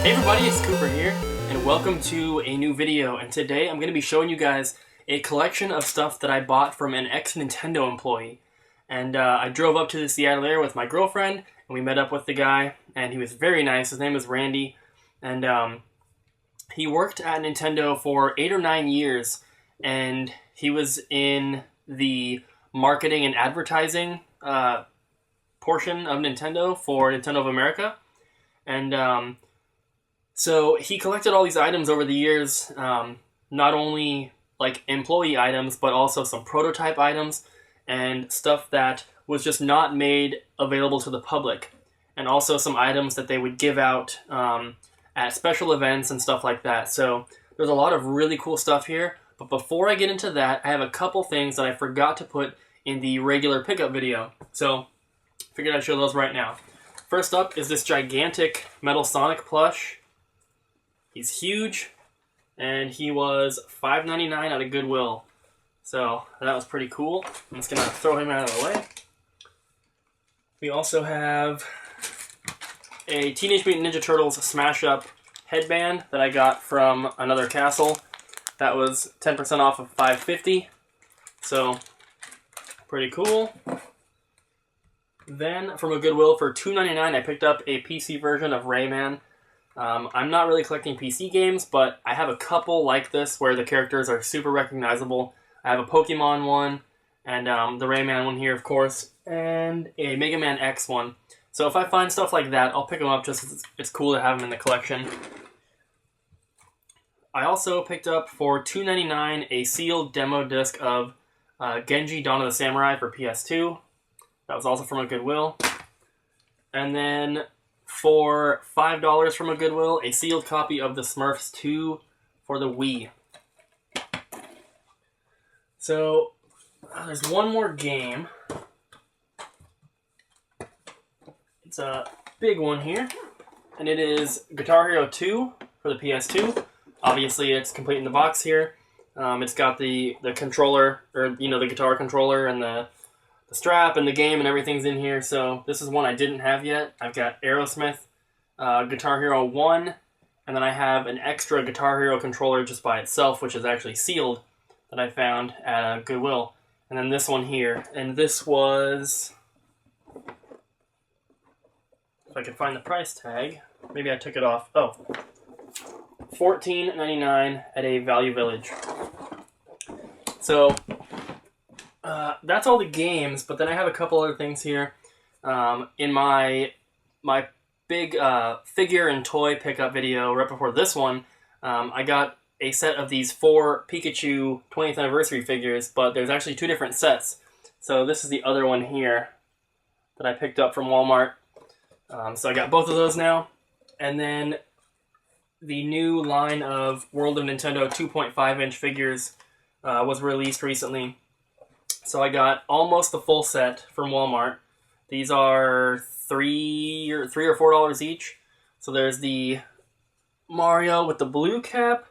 Hey everybody, it's Cooper here, and welcome to a new video. And today I'm going to be showing you guys a collection of stuff that I bought from an ex-Nintendo employee. And I drove up to the Seattle area with my girlfriend, and we met up with the guy, and he was very nice. His name is Randy, and he worked at Nintendo for 8 or 9 years, and he was in the marketing and advertising portion of Nintendo for Nintendo of America. And so he collected all these items over the years, not only like employee items, but also some prototype items and stuff that was just not made available to the public. And also some items that they would give out at special events and stuff like that. So there's a lot of really cool stuff here. But before I get into that, I have a couple things that I forgot to put in the regular pickup video. So figured I'd show those right now. First up is this gigantic Metal Sonic plush. He's huge, and he was $5.99 at a Goodwill. So that was pretty cool. I'm just gonna throw him out of the way. We also have a Teenage Mutant Ninja Turtles Smash Up headband that I got from another castle. That was 10% off of $5.50. So pretty cool. Then from a Goodwill for $2.99, I picked up a PC version of Rayman. I'm not really collecting PC games, but I have a couple like this where the characters are super recognizable. I have a Pokemon one, and the Rayman one here, of course, and a Mega Man X one. So if I find stuff like that, I'll pick them up just because it's cool to have them in the collection. I also picked up for $2.99 a sealed demo disc of Genji Dawn of the Samurai for PS2. That was also from a Goodwill. And then for $5 from a Goodwill, a sealed copy of the Smurfs 2 for the Wii. So, there's one more game. It's a big one here, and it is Guitar Hero 2 for the PS2. Obviously, it's complete in the box here. It's got the controller, or the guitar controller, and the strap and the game and everything's in here. So this is one I didn't have yet. I've got Aerosmith, Guitar Hero 1, and then I have an extra Guitar Hero controller just by itself, which is actually sealed, that I found at Goodwill. And then this one here. And this was, if I can find the price tag, maybe I took it off. Oh, $14.99 at a Value Village. So that's all the games, but then I have a couple other things here. In my big figure and toy pickup video right before this one, I got a set of these 4 Pikachu 20th anniversary figures, but there's actually 2 different sets. So this is the other one here that I picked up from Walmart. So I got both of those now. And then the new line of World of Nintendo 2.5-inch figures was released recently. So I got almost the full set from Walmart. These are $3 or $4 each. So there's the Mario with the blue cap.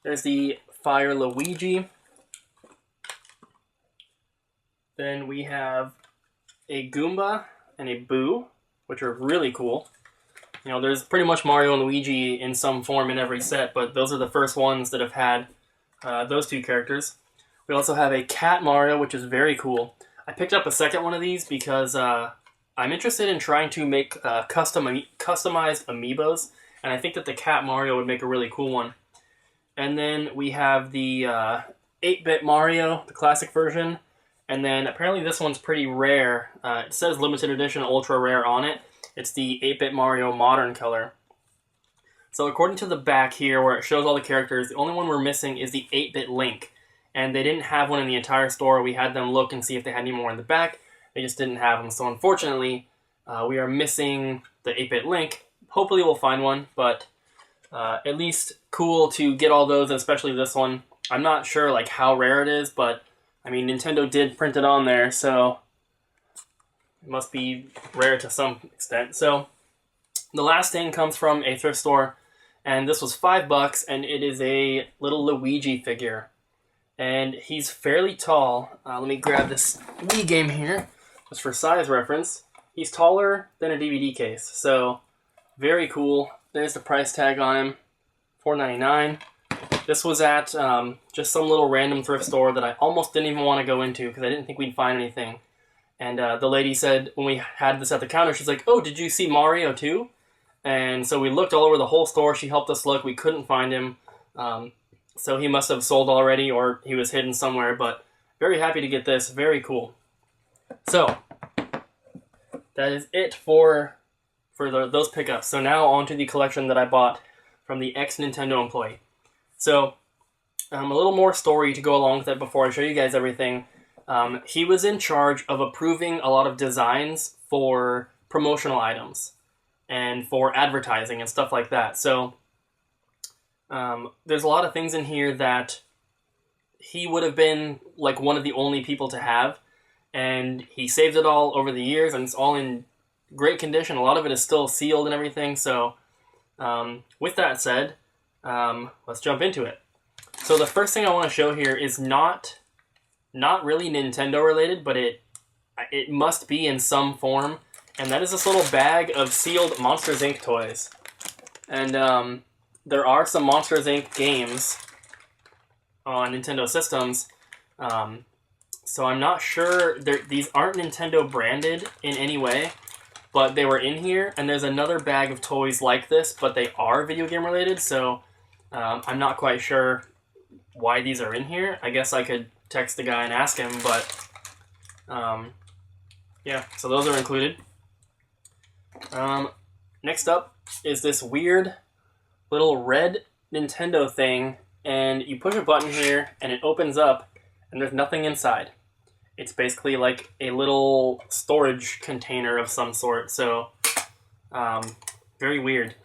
There's the Fire Luigi. Then we have a Goomba and a Boo, which are really cool. There's pretty much Mario and Luigi in some form in every set, but those are the first ones that have had those 2 characters. We also have a Cat Mario, which is very cool. I picked up a second one of these because I'm interested in trying to make customized amiibos, and I think that the Cat Mario would make a really cool one. And then we have the 8-bit Mario, the classic version, and then apparently this one's pretty rare. It says limited edition ultra rare on it. It's the 8-bit Mario modern color. So according to the back here, where it shows all the characters, the only one we're missing is the 8-bit Link. And they didn't have one in the entire store. We had them look and see if they had any more in the back. They just didn't have them. So unfortunately, we are missing the 8-bit Link. Hopefully we'll find one, but at least cool to get all those, especially this one. I'm not sure how rare it is, but I mean, Nintendo did print it on there, so it must be rare to some extent. So the last thing comes from a thrift store, and this was $5, and it is a little Luigi figure. And he's fairly tall. Let me grab this Wii game here, just for size reference. He's taller than a DVD case, so very cool. there's the price tag on him, $4.99. This was at just some little random thrift store that I almost didn't even want to go into because I didn't think we'd find anything. And the lady said when we had this at the counter, she's like, "Oh, did you see Mario too?" And so we looked all over the whole store. She helped us look. We couldn't find him. So he must have sold already or he was hidden somewhere. But very happy to get this. Very cool. So that is it for those pickups. So now on to the collection that I bought from the ex-Nintendo employee. So a little more story to go along with it before I show you guys everything. He was in charge of approving a lot of designs for promotional items and for advertising and stuff like that. So there's a lot of things in here that he would have been like one of the only people to have, and he saved it all over the years, and it's all in great condition. A lot of it is still sealed and everything. So with that said, let's jump into it. So the first thing I want to show here is not really Nintendo related, but it must be in some form, and that is this little bag of sealed Monsters Inc. toys. And there are some Monsters Inc. games on Nintendo systems, so I'm not sure, these aren't Nintendo branded in any way, but they were in here, and there's another bag of toys like this, but they are video game related, so I'm not quite sure why these are in here. I guess I could text the guy and ask him, but yeah, so those are included. Next up is this weird little red Nintendo thing, and you push a button here and it opens up and there's nothing inside. It's basically like a little storage container of some sort, so very weird.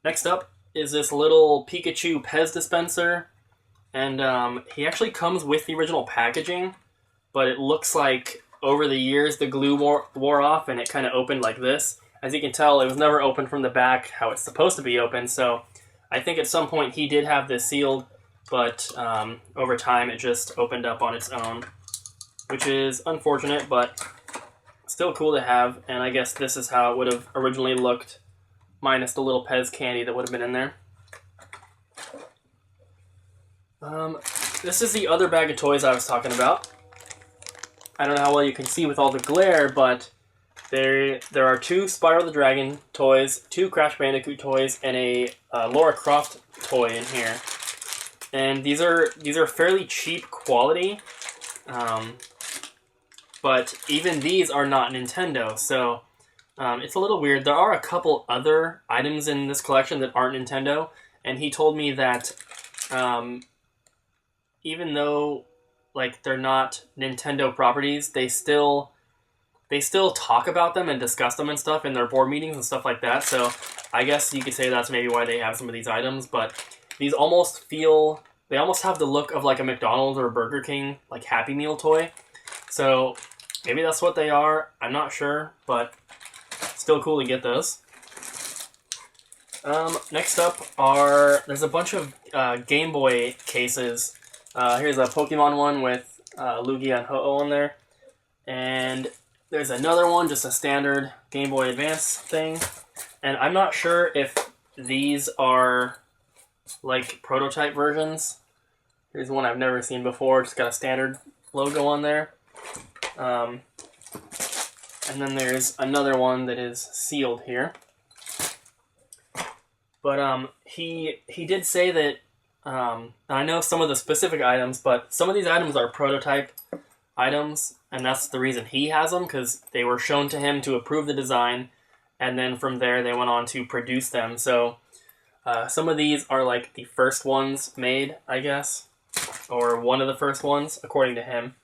Next up is this little Pikachu Pez dispenser, and he actually comes with the original packaging, but it looks like over the years the glue wore off and it kind of opened like this. As you can tell, it was never opened from the back how it's supposed to be open, so I think at some point he did have this sealed, but over time it just opened up on its own, which is unfortunate, but still cool to have, and I guess this is how it would have originally looked, minus the little Pez candy that would have been in there. This is the other bag of toys I was talking about. I don't know how well you can see with all the glare, but there are 2 Spyro the Dragon toys, 2 Crash Bandicoot toys, and a Lara Croft toy in here. And these are fairly cheap quality, but even these are not Nintendo, so it's a little weird. There are a couple other items in this collection that aren't Nintendo, and he told me that even though like they're not Nintendo properties, they still talk about them and discuss them and stuff in their board meetings and stuff like that. So I guess you could say that's maybe why they have some of these items, but these almost have the look of like a McDonald's or a Burger King like Happy Meal toy. So maybe that's what they are. I'm not sure, but still cool to get those. Next up there's a bunch of Game Boy cases. Here's a Pokemon one with Lugia and Ho-Oh on there. And there's another one, just a standard Game Boy Advance thing. And I'm not sure if these are like prototype versions. Here's one I've never seen before, just got a standard logo on there. And then there's another one that is sealed here. But he did say that, I know some of the specific items, but some of these items are prototype items, and that's the reason he has them, because they were shown to him to approve the design, and then from there they went on to produce them. So some of these are like the first ones made, I guess, or one of the first ones, according to him.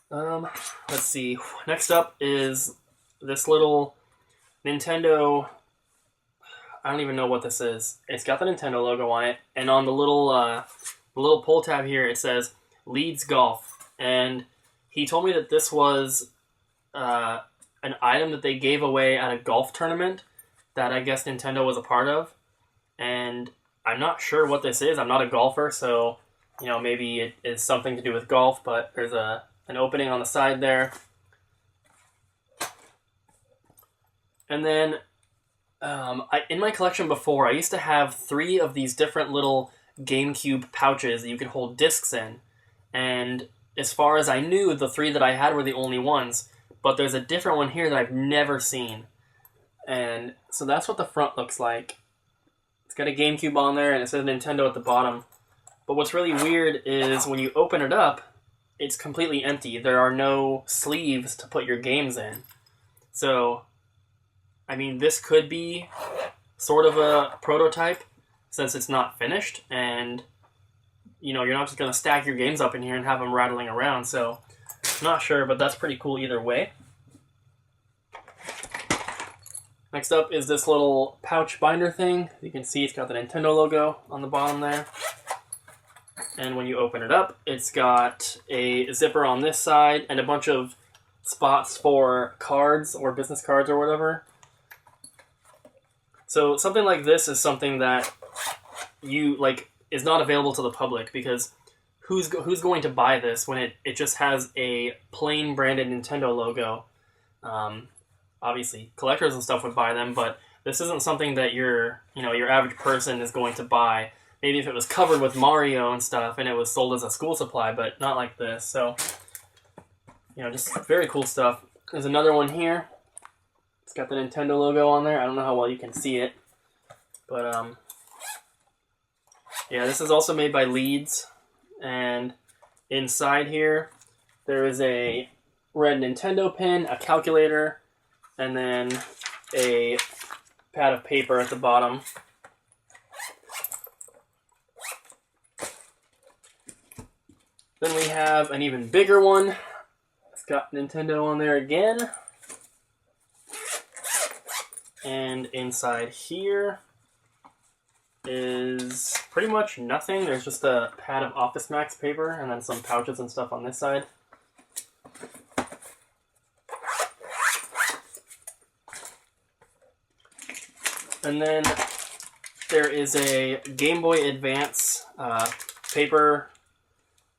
Let's see. Next up is this little Nintendo. I don't even know what this is. It's got the Nintendo logo on it, and on the little pull tab here it says Leeds Golf. And he told me that this was an item that they gave away at a golf tournament that I guess Nintendo was a part of. And I'm not sure what this is. I'm not a golfer, so maybe it is something to do with golf. But there's an opening on the side there. And then In my collection before, I used to have 3 of these different little GameCube pouches that you could hold discs in. And as far as I knew, the 3 that I had were the only ones. But there's a different one here that I've never seen. And so that's what the front looks like. It's got a GameCube on there and it says Nintendo at the bottom. But what's really weird is when you open it up, it's completely empty. There are no sleeves to put your games in. So, I mean, this could be sort of a prototype since it's not finished. And, you know, you're not just going to stack your games up in here and have them rattling around. So, not sure, but that's pretty cool either way. Next up is this little pouch binder thing. You can see it's got the Nintendo logo on the bottom there. And when you open it up, it's got a zipper on this side and a bunch of spots for cards or business cards or whatever. So something like this is something that is not available to the public because who's going to buy this when it just has a plain branded Nintendo logo? Obviously, collectors and stuff would buy them, but this isn't something that your average person is going to buy. Maybe if it was covered with Mario and stuff and it was sold as a school supply, but not like this. So, just very cool stuff. There's another one here. It's got the Nintendo logo on there. I don't know how well you can see it. But, yeah, this is also made by Leeds. And inside here, there is a red Nintendo pin, a calculator, and then a pad of paper at the bottom. Then we have an even bigger one. It's got Nintendo on there again. And inside here is pretty much nothing. There's just a pad of Office Max paper and then some pouches and stuff on this side. And then there is a Game Boy Advance paper.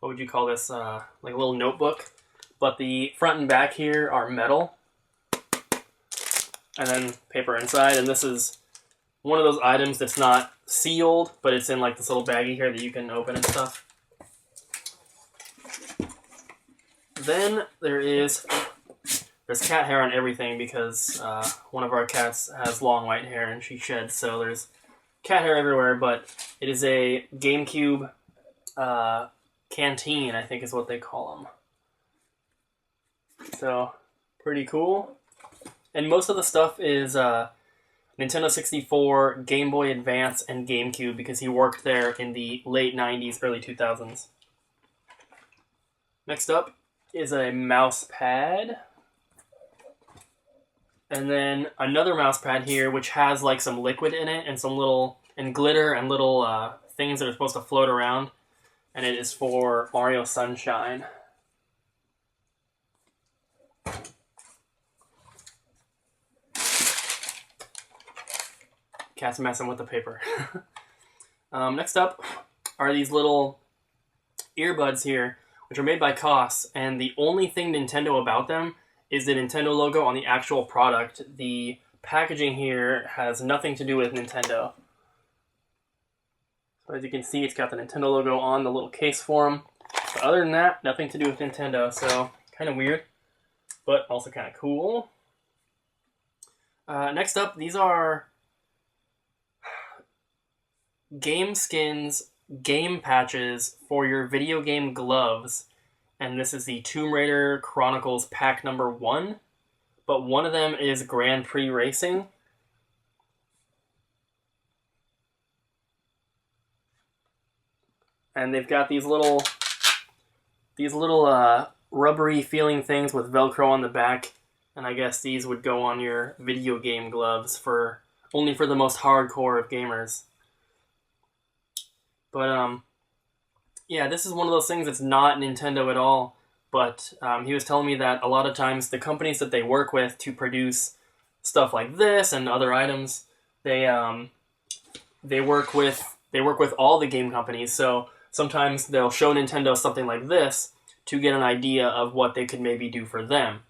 What would you call this? Like a little notebook. But the front and back here are metal. And then paper inside. And this is one of those items that's not sealed, but it's in like this little baggie here that you can open and stuff. Then there's cat hair on everything because one of our cats has long white hair and she sheds, so there's cat hair everywhere, but it is a GameCube canteen, I think is what they call them. So, pretty cool. And most of the stuff is Nintendo 64, Game Boy Advance, and GameCube because he worked there in the late 90s, early 2000s. Next up is a mouse pad. And then another mouse pad here, which has like some liquid in it and and glitter and little things that are supposed to float around. And it is for Mario Sunshine. Cat's messing with the paper. Next up are these little earbuds here, which are made by Koss, and the only thing Nintendo about them is the Nintendo logo on the actual product. The packaging here has nothing to do with Nintendo. So as you can see, it's got the Nintendo logo on the little case for them. But other than that, nothing to do with Nintendo, so kind of weird, but also kind of cool. Next up, these are game skins, game patches for your video game gloves. And this is the Tomb Raider Chronicles pack number 1. But one of them is Grand Prix Racing. And they've got these little rubbery feeling things with Velcro on the back. And I guess these would go on your video game gloves only for the most hardcore of gamers. But yeah, this is one of those things that's not Nintendo at all, but he was telling me that a lot of times the companies that they work with to produce stuff like this and other items, they work with all the game companies. So sometimes they'll show Nintendo something like this to get an idea of what they could maybe do for them.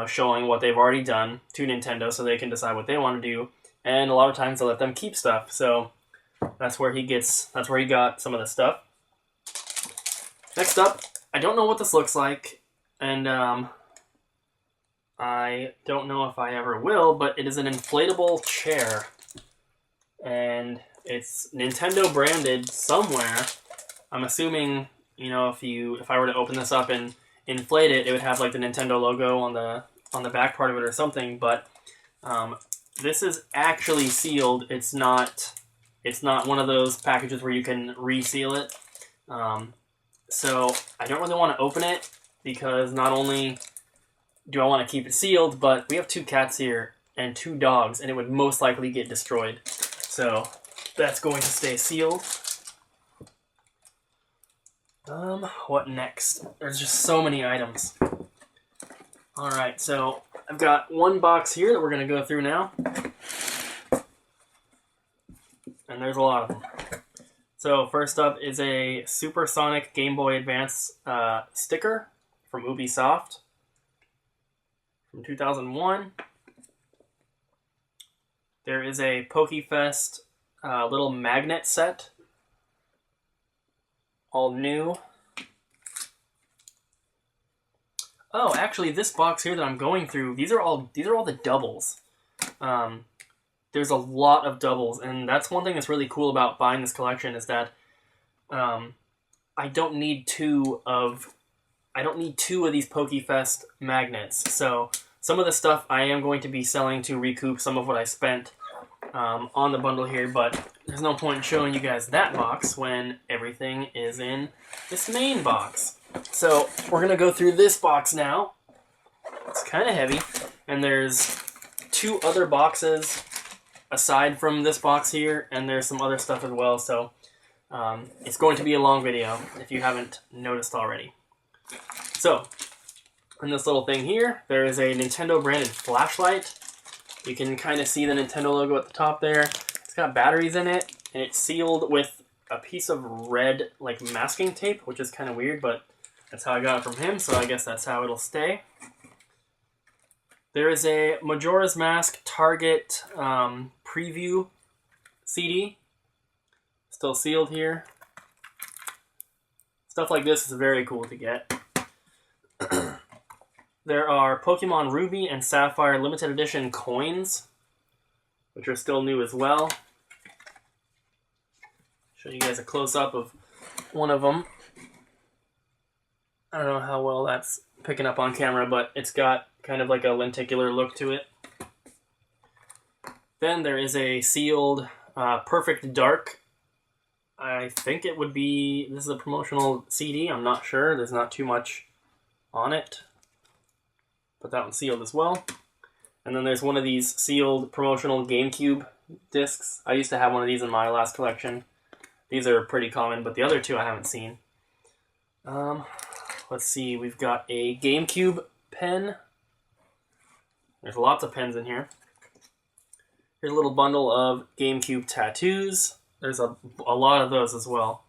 Showing what they've already done to Nintendo so they can decide what they want to do. and a lot of times I let them keep stuff. So that's where he got some of the stuff. Next up, I don't know what this looks like, and I don't know if I ever will, but it is an inflatable chair, and it's Nintendo branded somewhere. I'm assuming, you know, if I were to open this up and inflate it, it would have like the Nintendo logo on the back part of it or something. But this is actually sealed. It's not one of those packages where you can reseal it. So I don't really want to open it because not only do I want to keep it sealed, but we have 2 cats here and 2 dogs, and it would most likely get destroyed. So that's going to stay sealed. What next? There's just so many items. Alright, so I've got one box here that we're going to go through now. And there's a lot of them. So first up is a Supersonic Game Boy Advance sticker from Ubisoft from 2001. There is a PokeFest little magnet set, all new. Oh, actually, this box here that I'm going through, these are all the doubles. There's a lot of doubles, and that's one thing that's really cool about buying this collection is that I don't need two of these PokeFest magnets. So some of the stuff I am going to be selling to recoup some of what I spent on the bundle here, but there's no point in showing you guys that box when everything is in this main box. So we're going to go through this box now. It's kind of heavy, and there's 2 other boxes aside from this box here, and there's some other stuff as well, so it's going to be a long video if you haven't noticed already. So, in this little thing here, there is a Nintendo branded flashlight. You can kind of see the Nintendo logo at the top there. It's got batteries in it, and it's sealed with a piece of red like masking tape, which is kind of weird, but that's how I got it from him, so I guess that's how it'll stay. There is a Majora's Mask Target preview CD. Still sealed here. Stuff like this is very cool to get. There are Pokemon Ruby and Sapphire limited edition coins, which are still new as well. Show you guys a close-up of one of them. I don't know how well that's picking up on camera, but it's got kind of like a lenticular look to it. Then there is a sealed Perfect Dark. I think it would be, this is a promotional CD, I'm not sure, there's not too much on it. But that one's sealed as well. And then there's one of these sealed promotional GameCube discs. I used to have one of these in my last collection. These are pretty common, but the other 2 I haven't seen. Let's see, we've got a GameCube pen. There's lots of pens in here. Here's a little bundle of GameCube tattoos. There's a lot of those as well.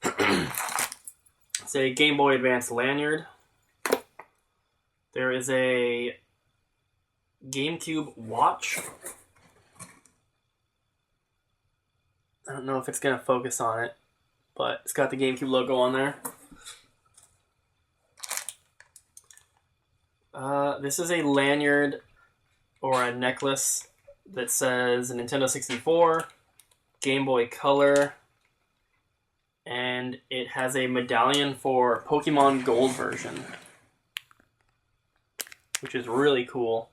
It's a Game Boy Advance lanyard. There is a GameCube watch. I don't know if it's going to focus on it, but it's got the GameCube logo on there. This is a lanyard or a necklace that says Nintendo 64, Game Boy Color, and it has a medallion for Pokemon Gold version, which is really cool.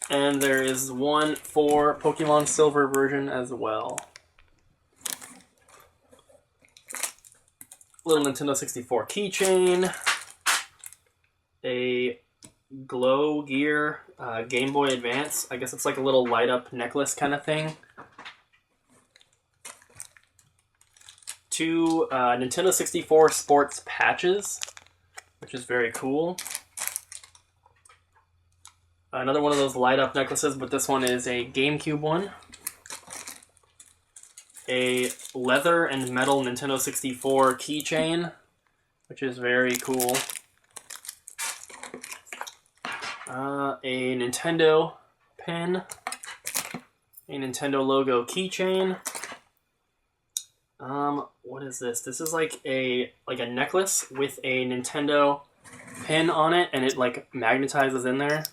And there is one for Pokemon Silver version as well. Little Nintendo 64 keychain, a Glow Gear Game Boy Advance. I guess it's like a little light up necklace kind of thing. 2 Nintendo 64 sports patches, which is very cool. Another one of those light up necklaces, but this one is a GameCube one. A leather and metal Nintendo 64 keychain, which is very cool. A Nintendo pen. A Nintendo logo keychain. What is this? This is like a necklace with a Nintendo pin on it, and it like magnetizes in there,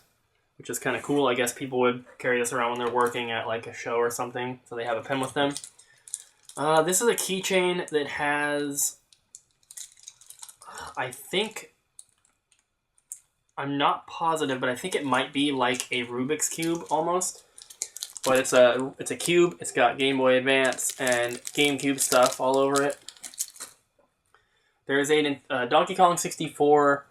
which is kind of cool. I guess people would carry this around when they're working at like a show or something, so they have a pin with them. This is a keychain that has, I think, I'm not positive, but I think it might be like a Rubik's Cube almost. But it's a cube. It's got Game Boy Advance and GameCube stuff all over it. There's a Donkey Kong 64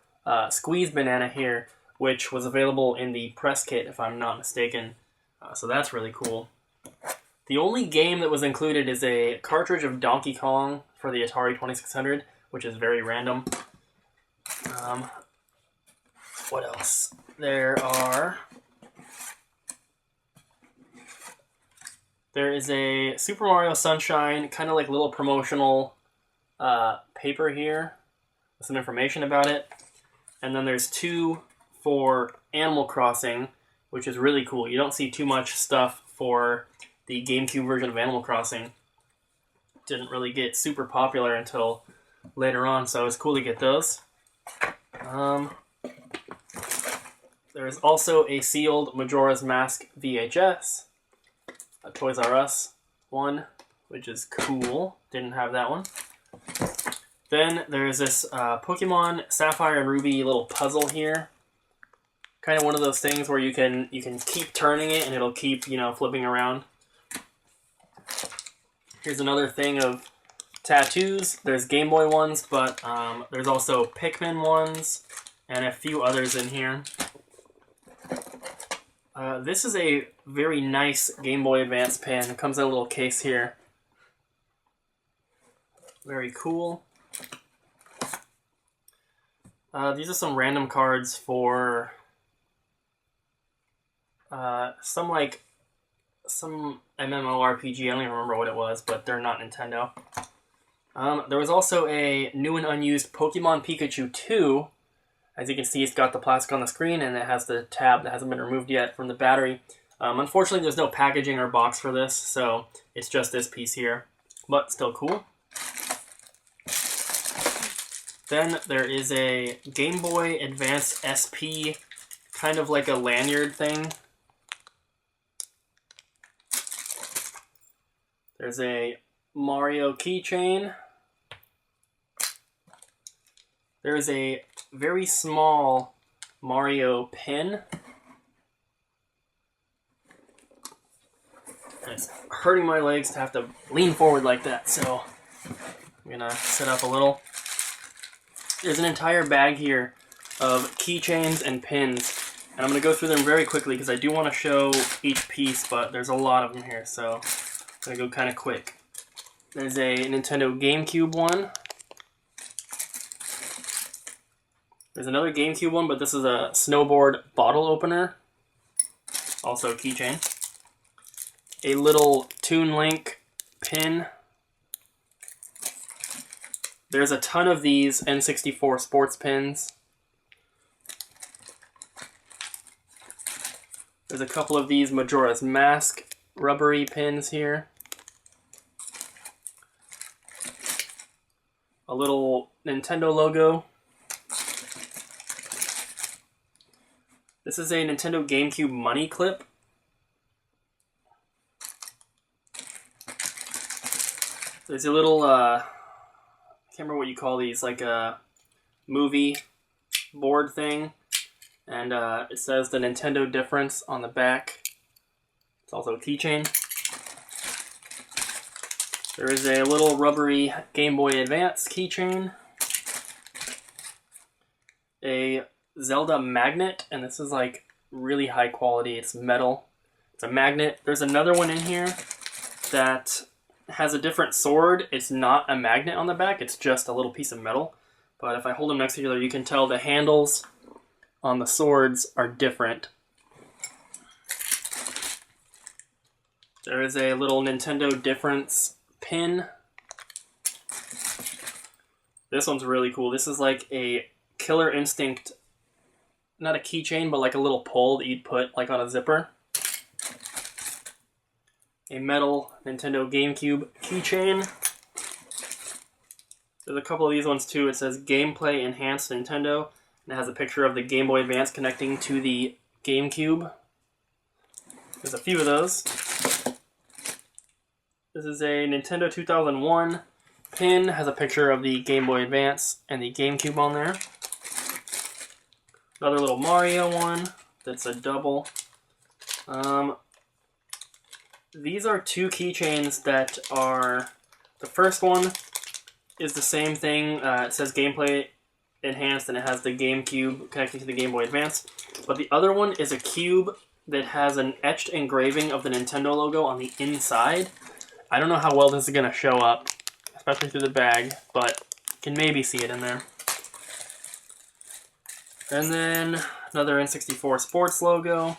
squeeze banana here, which was available in the press kit, if I'm not mistaken. So that's really cool. The only game that was included is a cartridge of Donkey Kong for the Atari 2600, which is very random. What else? There is a Super Mario Sunshine, kind of like little promotional paper here with some information about it. And then there's two for Animal Crossing, which is really cool. You don't see too much stuff for the GameCube version of Animal Crossing. Didn't really get super popular until later on, so it's cool to get those. There's also a sealed Majora's Mask VHS. A Toys R Us one, which is cool. Didn't have that one. Then there's this Pokemon Sapphire and Ruby little puzzle here. Kind of one of those things where you can keep turning it and it'll keep, flipping around. Here's another thing of tattoos. There's Game Boy ones, but there's also Pikmin ones and a few others in here. This is a very nice Game Boy Advance pin. It comes in a little case here. Very cool. These are some random cards for some MMORPG. I don't even remember what it was, but they're not Nintendo. There was also a new and unused Pokemon Pikachu 2. As you can see, it's got the plastic on the screen, and it has the tab that hasn't been removed yet from the battery. Unfortunately, there's no packaging or box for this, so it's just this piece here, but still cool. Then there is a Game Boy Advance SP, kind of like a lanyard thing. There's a Mario keychain. There's a very small Mario pin. It's hurting my legs to have to lean forward like that, so I'm gonna sit up a little. There's an entire bag here of keychains and pins, and I'm gonna go through them very quickly because I do want to show each piece, but there's a lot of them here, so I'm gonna go kind of quick. There's a Nintendo GameCube one. There's another GameCube one, but this is a snowboard bottle opener. Also a keychain. A little Toon Link pin. There's a ton of these N64 sports pins. There's a couple of these Majora's Mask rubbery pins here. A little Nintendo logo. This is a Nintendo GameCube money clip. There's a little, I can't remember what you call these, like a movie board thing. And it says the Nintendo difference on the back. It's also a keychain. There is a little rubbery Game Boy Advance keychain. A Zelda magnet, and this is like really high quality. It's metal. It's a magnet. There's another one in here that has a different sword. It's not a magnet on the back. It's just a little piece of metal. But if I hold them next to each other, you can tell the handles on the swords are different. There is a little Nintendo difference pin. This one's really cool. This is like a Killer Instinct, not a keychain, but like a little pole that you'd put like on a zipper. a metal Nintendo GameCube keychain. There's a couple of these ones too. It says Gameplay Enhanced Nintendo, and it has a picture of the Game Boy Advance connecting to the GameCube. There's a few of those. This is a Nintendo 2001 pin, has a picture of the Game Boy Advance and the GameCube on there. Another little Mario one that's a double. These are two keychains that are, the first one is the same thing. It says Gameplay Enhanced and it has the GameCube connecting to the Game Boy Advance. But the other one is a cube that has an etched engraving of the Nintendo logo on the inside. I don't know how well this is going to show up, especially through the bag, but you can maybe see it in there. And then another N64 Sports logo.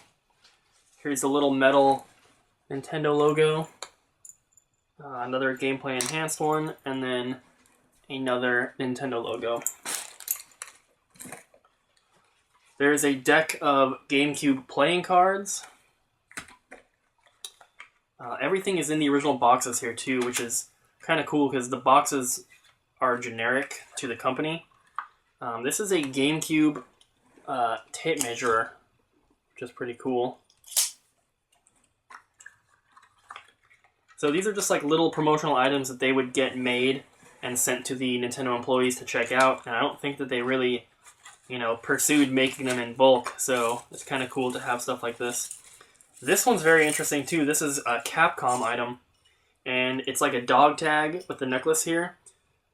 Here's the little metal Nintendo logo. Another Gameplay Enhanced one, and then another Nintendo logo. There's a deck of GameCube playing cards. Everything is in the original boxes here too, which is kind of cool because the boxes are generic to the company. This is a GameCube tape measure, which is pretty cool. So these are just like little promotional items that they would get made and sent to the Nintendo employees to check out. And I don't think that they really, pursued making them in bulk. So it's kind of cool to have stuff like this. This one's very interesting too. This is a Capcom item. And it's like a dog tag with the necklace here.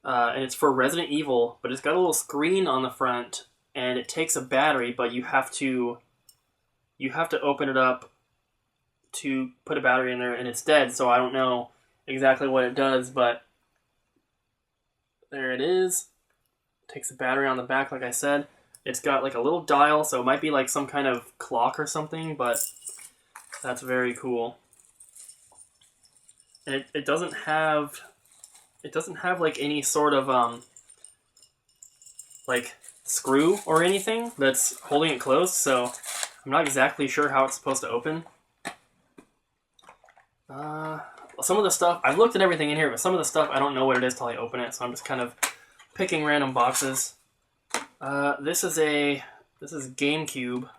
And it's for Resident Evil, but it's got a little screen on the front. And it takes a battery, but you have to open it up to put a battery in there, and it's dead, so I don't know exactly what it does, but there it is. It takes a battery on the back, like I said. It's got like a little dial, so it might be like some kind of clock or something, but that's very cool. And it doesn't have like any sort of like screw or anything that's holding it closed, so I'm not exactly sure how it's supposed to open. Some of the stuff, I've looked at everything in here, but some of the stuff I don't know what it is till I open it, so I'm just kind of picking random boxes. This is GameCube.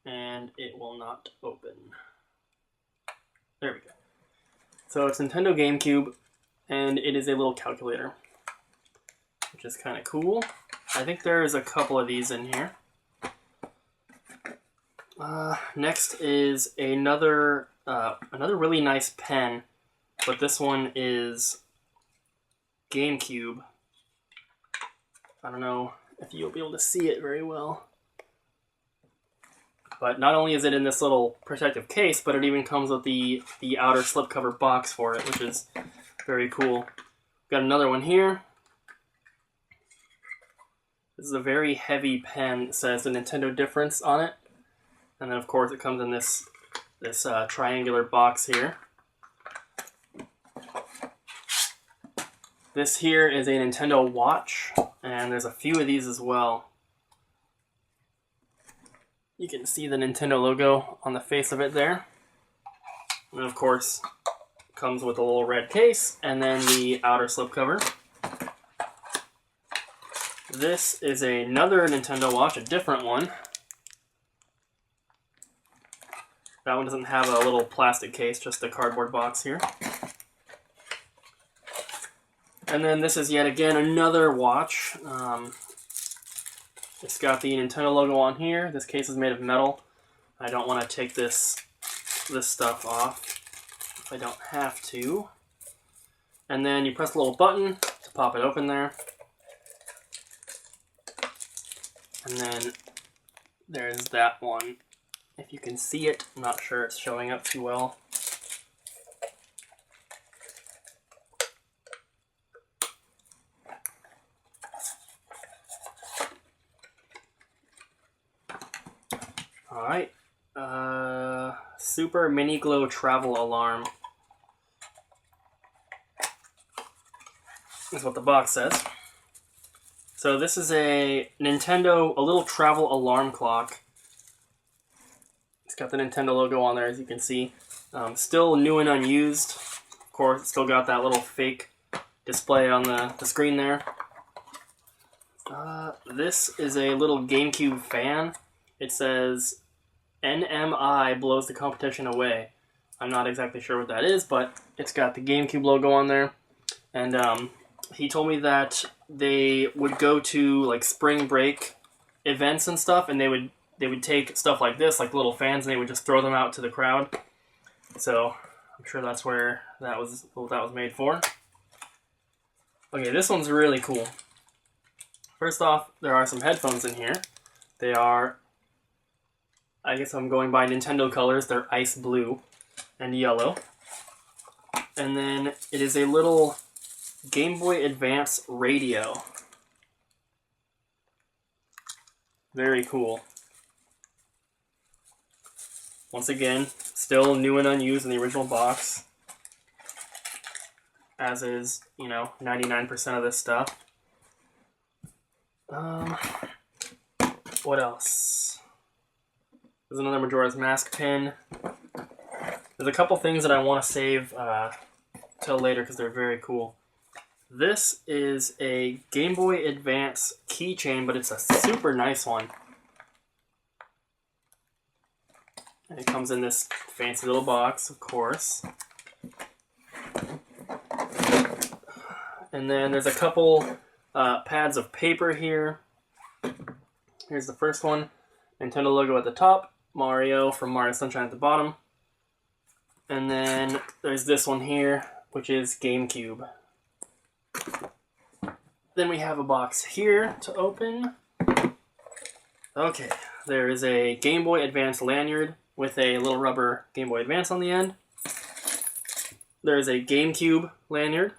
And it will not open. There we go. So it's Nintendo GameCube, and it is a little calculator, which is kind of cool. I think there's a couple of these in here. Next is another really nice pen, but this one is GameCube. I don't know if you'll be able to see it very well. But not only is it in this little protective case, but it even comes with the outer slipcover box for it, which is very cool. Got another one here. This is a very heavy pen. It says the Nintendo difference on it. And then, of course, it comes in this triangular box here. This here is a Nintendo watch, and there's a few of these as well. You can see the Nintendo logo on the face of it there. And, of course, it comes with a little red case, and then the outer slipcover. This is another Nintendo watch, a different one. That one doesn't have a little plastic case, just a cardboard box here. And then this is yet again another watch. It's got the Nintendo logo on here. This case is made of metal. I don't want to take this stuff off if I don't have to. And then you press the little button to pop it open there. And then there's that one. If you can see it, I'm not sure it's showing up too well. Alright. Super Mini Glow Travel Alarm. That's what the box says. So this is a Nintendo, a little travel alarm clock. It's got the Nintendo logo on there, as you can see. Still new and unused. Of course, it's still got that little fake display on the screen there. This is a little GameCube fan. It says, NMI blows the competition away. I'm not exactly sure what that is, but it's got the GameCube logo on there. And he told me that they would go to like spring break events and stuff, and they would take stuff like this, like little fans, and they would just throw them out to the crowd. So I'm sure that's where that was what that was made for. Okay, this one's really cool. First off, there are some headphones in here. They are, I guess I'm going by Nintendo colors. They're ice blue and yellow. And then it is a little Game Boy Advance radio. Very cool. Once again, still new and unused in the original box. As is, 99% of this stuff. What else? There's another Majora's Mask pin. There's a couple things that I want to save till later because they're very cool. This is a Game Boy Advance keychain, but it's a super nice one. And it comes in this fancy little box, of course. And then there's a couple pads of paper here. Here's the first one. Nintendo logo at the top. Mario from Mario Sunshine at the bottom. And then there's this one here, which is GameCube. Then we have a box here to open. Okay, there is a Game Boy Advance lanyard with a little rubber Game Boy Advance on the end. There's a GameCube lanyard.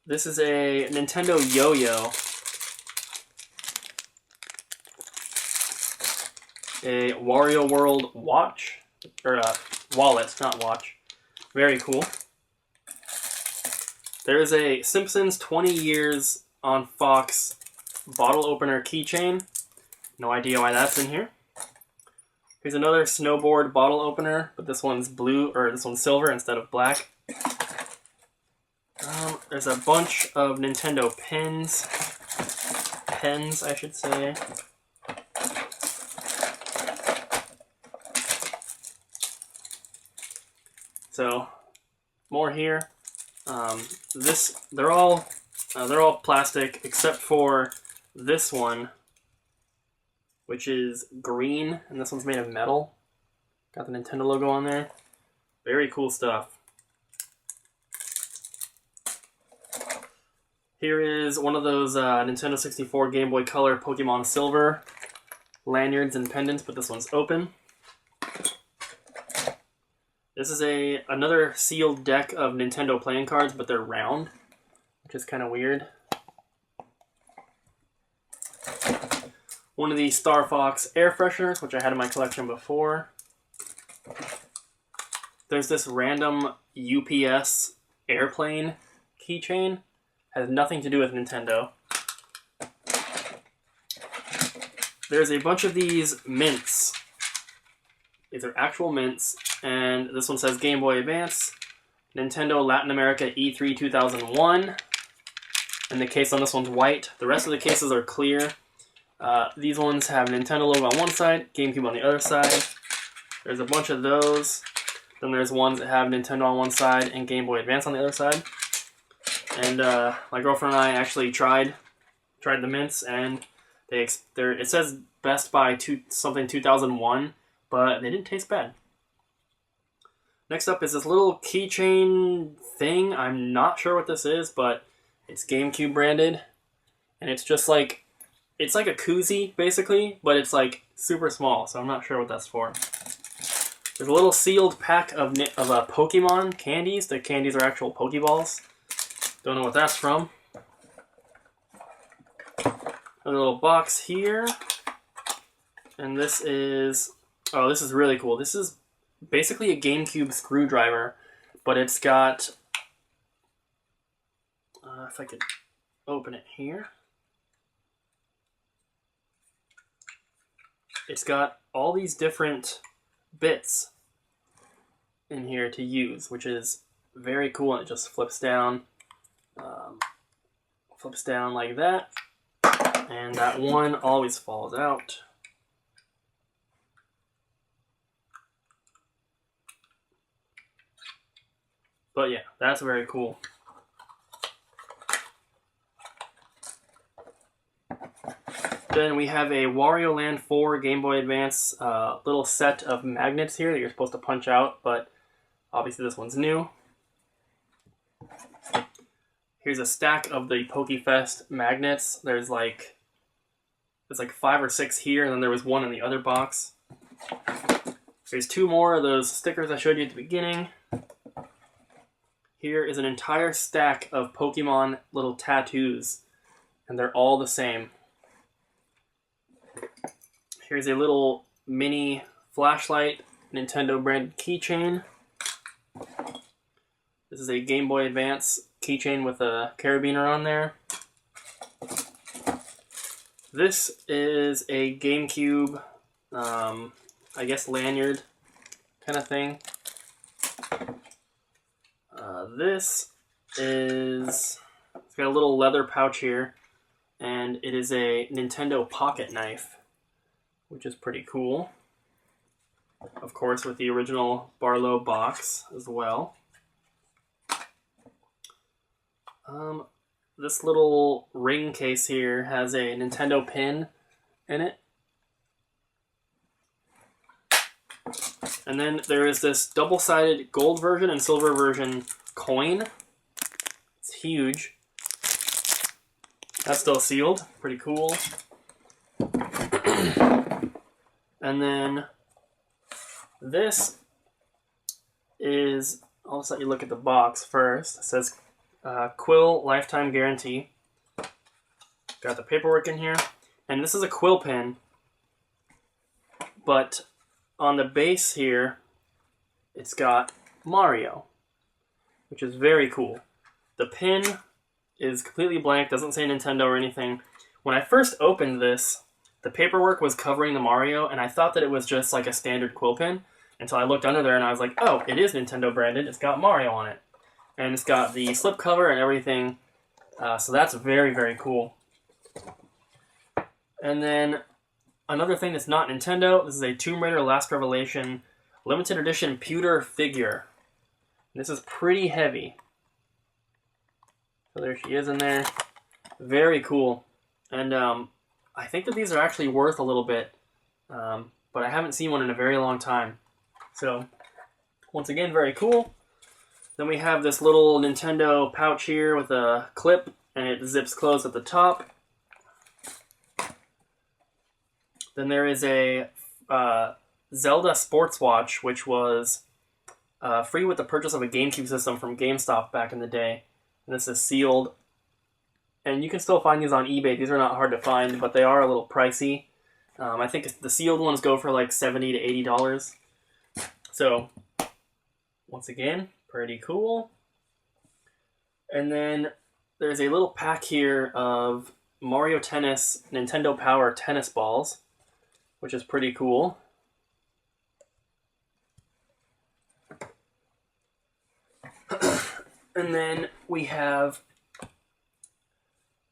This is a Nintendo yo-yo. A Wario World watch, or wallet, not watch. Very cool. There is a Simpsons 20 Years on Fox bottle opener keychain. No idea why that's in here. Here's another snowboard bottle opener, but this one's blue, or this one's silver instead of black. There's a bunch of Nintendo pens, I should say. So, more here. They're all plastic except for this one, which is green, and this one's made of metal. Got the Nintendo logo on there. Very cool stuff. Here is one of those Nintendo 64 Game Boy Color Pokemon Silver lanyards and pendants, but this one's open. This is another sealed deck of Nintendo playing cards, but they're round, which is kind of weird. One of these Star Fox air fresheners, which I had in my collection before. There's this random UPS airplane keychain. Has nothing to do with Nintendo. There's a bunch of these mints. These are actual mints, and this one says Game Boy Advance, Nintendo Latin America E3 2001, and the case on this one's white. The rest of the cases are clear. These ones have Nintendo logo on one side, GameCube on the other side. There's a bunch of those. Then there's ones that have Nintendo on one side and Game Boy Advance on the other side. And my girlfriend and I actually tried the mints, and it says Best by something 2001, but they didn't taste bad. Next up is this little keychain thing. I'm not sure what this is, but it's GameCube branded, and it's just like, it's like a koozie basically, but it's like super small, so I'm not sure what that's for. There's a little sealed pack of Pokemon candies. The candies are actual Pokeballs. Don't know what that's from. A little box here. And this is really cool. This is basically a GameCube screwdriver, but it's got, if I could open it here. it's got all these different bits in here to use, which is very cool. And it just flips down like that, and that one always falls out. But yeah, that's very cool. Then we have a Wario Land 4 Game Boy Advance little set of magnets here that you're supposed to punch out, but obviously this one's new. Here's a stack of the PokeFest magnets. There's like 5 or 6 here, and then there was one in the other box. There's 2 more of those stickers I showed you at the beginning. Here is an entire stack of Pokemon little tattoos, and they're all the same. Here's a little mini flashlight, Nintendo branded keychain. This is a Game Boy Advance keychain with a carabiner on there. This is a GameCube, I guess lanyard kind of thing. This is, it's got a little leather pouch here, and it is a Nintendo pocket knife, which is pretty cool. Of course, with the original Barlow box as well. This little ring case here has a Nintendo pin in it. And then there is this double-sided gold version and silver version coin. It's huge. That's still sealed. Pretty cool. And then this is, I'll just let you look at the box first. It says Quill Lifetime Guarantee. Got the paperwork in here. And this is a quill pen, but on the base here, it's got Mario, which is very cool. The pin is completely blank, doesn't say Nintendo or anything. When I first opened this, the paperwork was covering the Mario, and I thought that it was just like a standard quill pen until I looked under there and I was like, oh, it is Nintendo branded. It's got Mario on it. And it's got the slip cover and everything. So that's very, very cool. And then another thing that's not Nintendo, this is a Tomb Raider Last Revelation limited edition pewter figure. This is pretty heavy. So there she is in there. Very cool. And I think that these are actually worth a little bit, but I haven't seen one in a very long time. So once again, very cool. Then we have this little Nintendo pouch here with a clip, and it zips closed at the top. Then there is a Zelda Sports Watch, which was free with the purchase of a GameCube system from GameStop back in the day. And this is sealed. And you can still find these on eBay. These are not hard to find, but they are a little pricey. I think the sealed ones go for like $70 to $80. So, once again, pretty cool. And then there's a little pack here of Mario Tennis Nintendo Power tennis balls, which is pretty cool. And then we have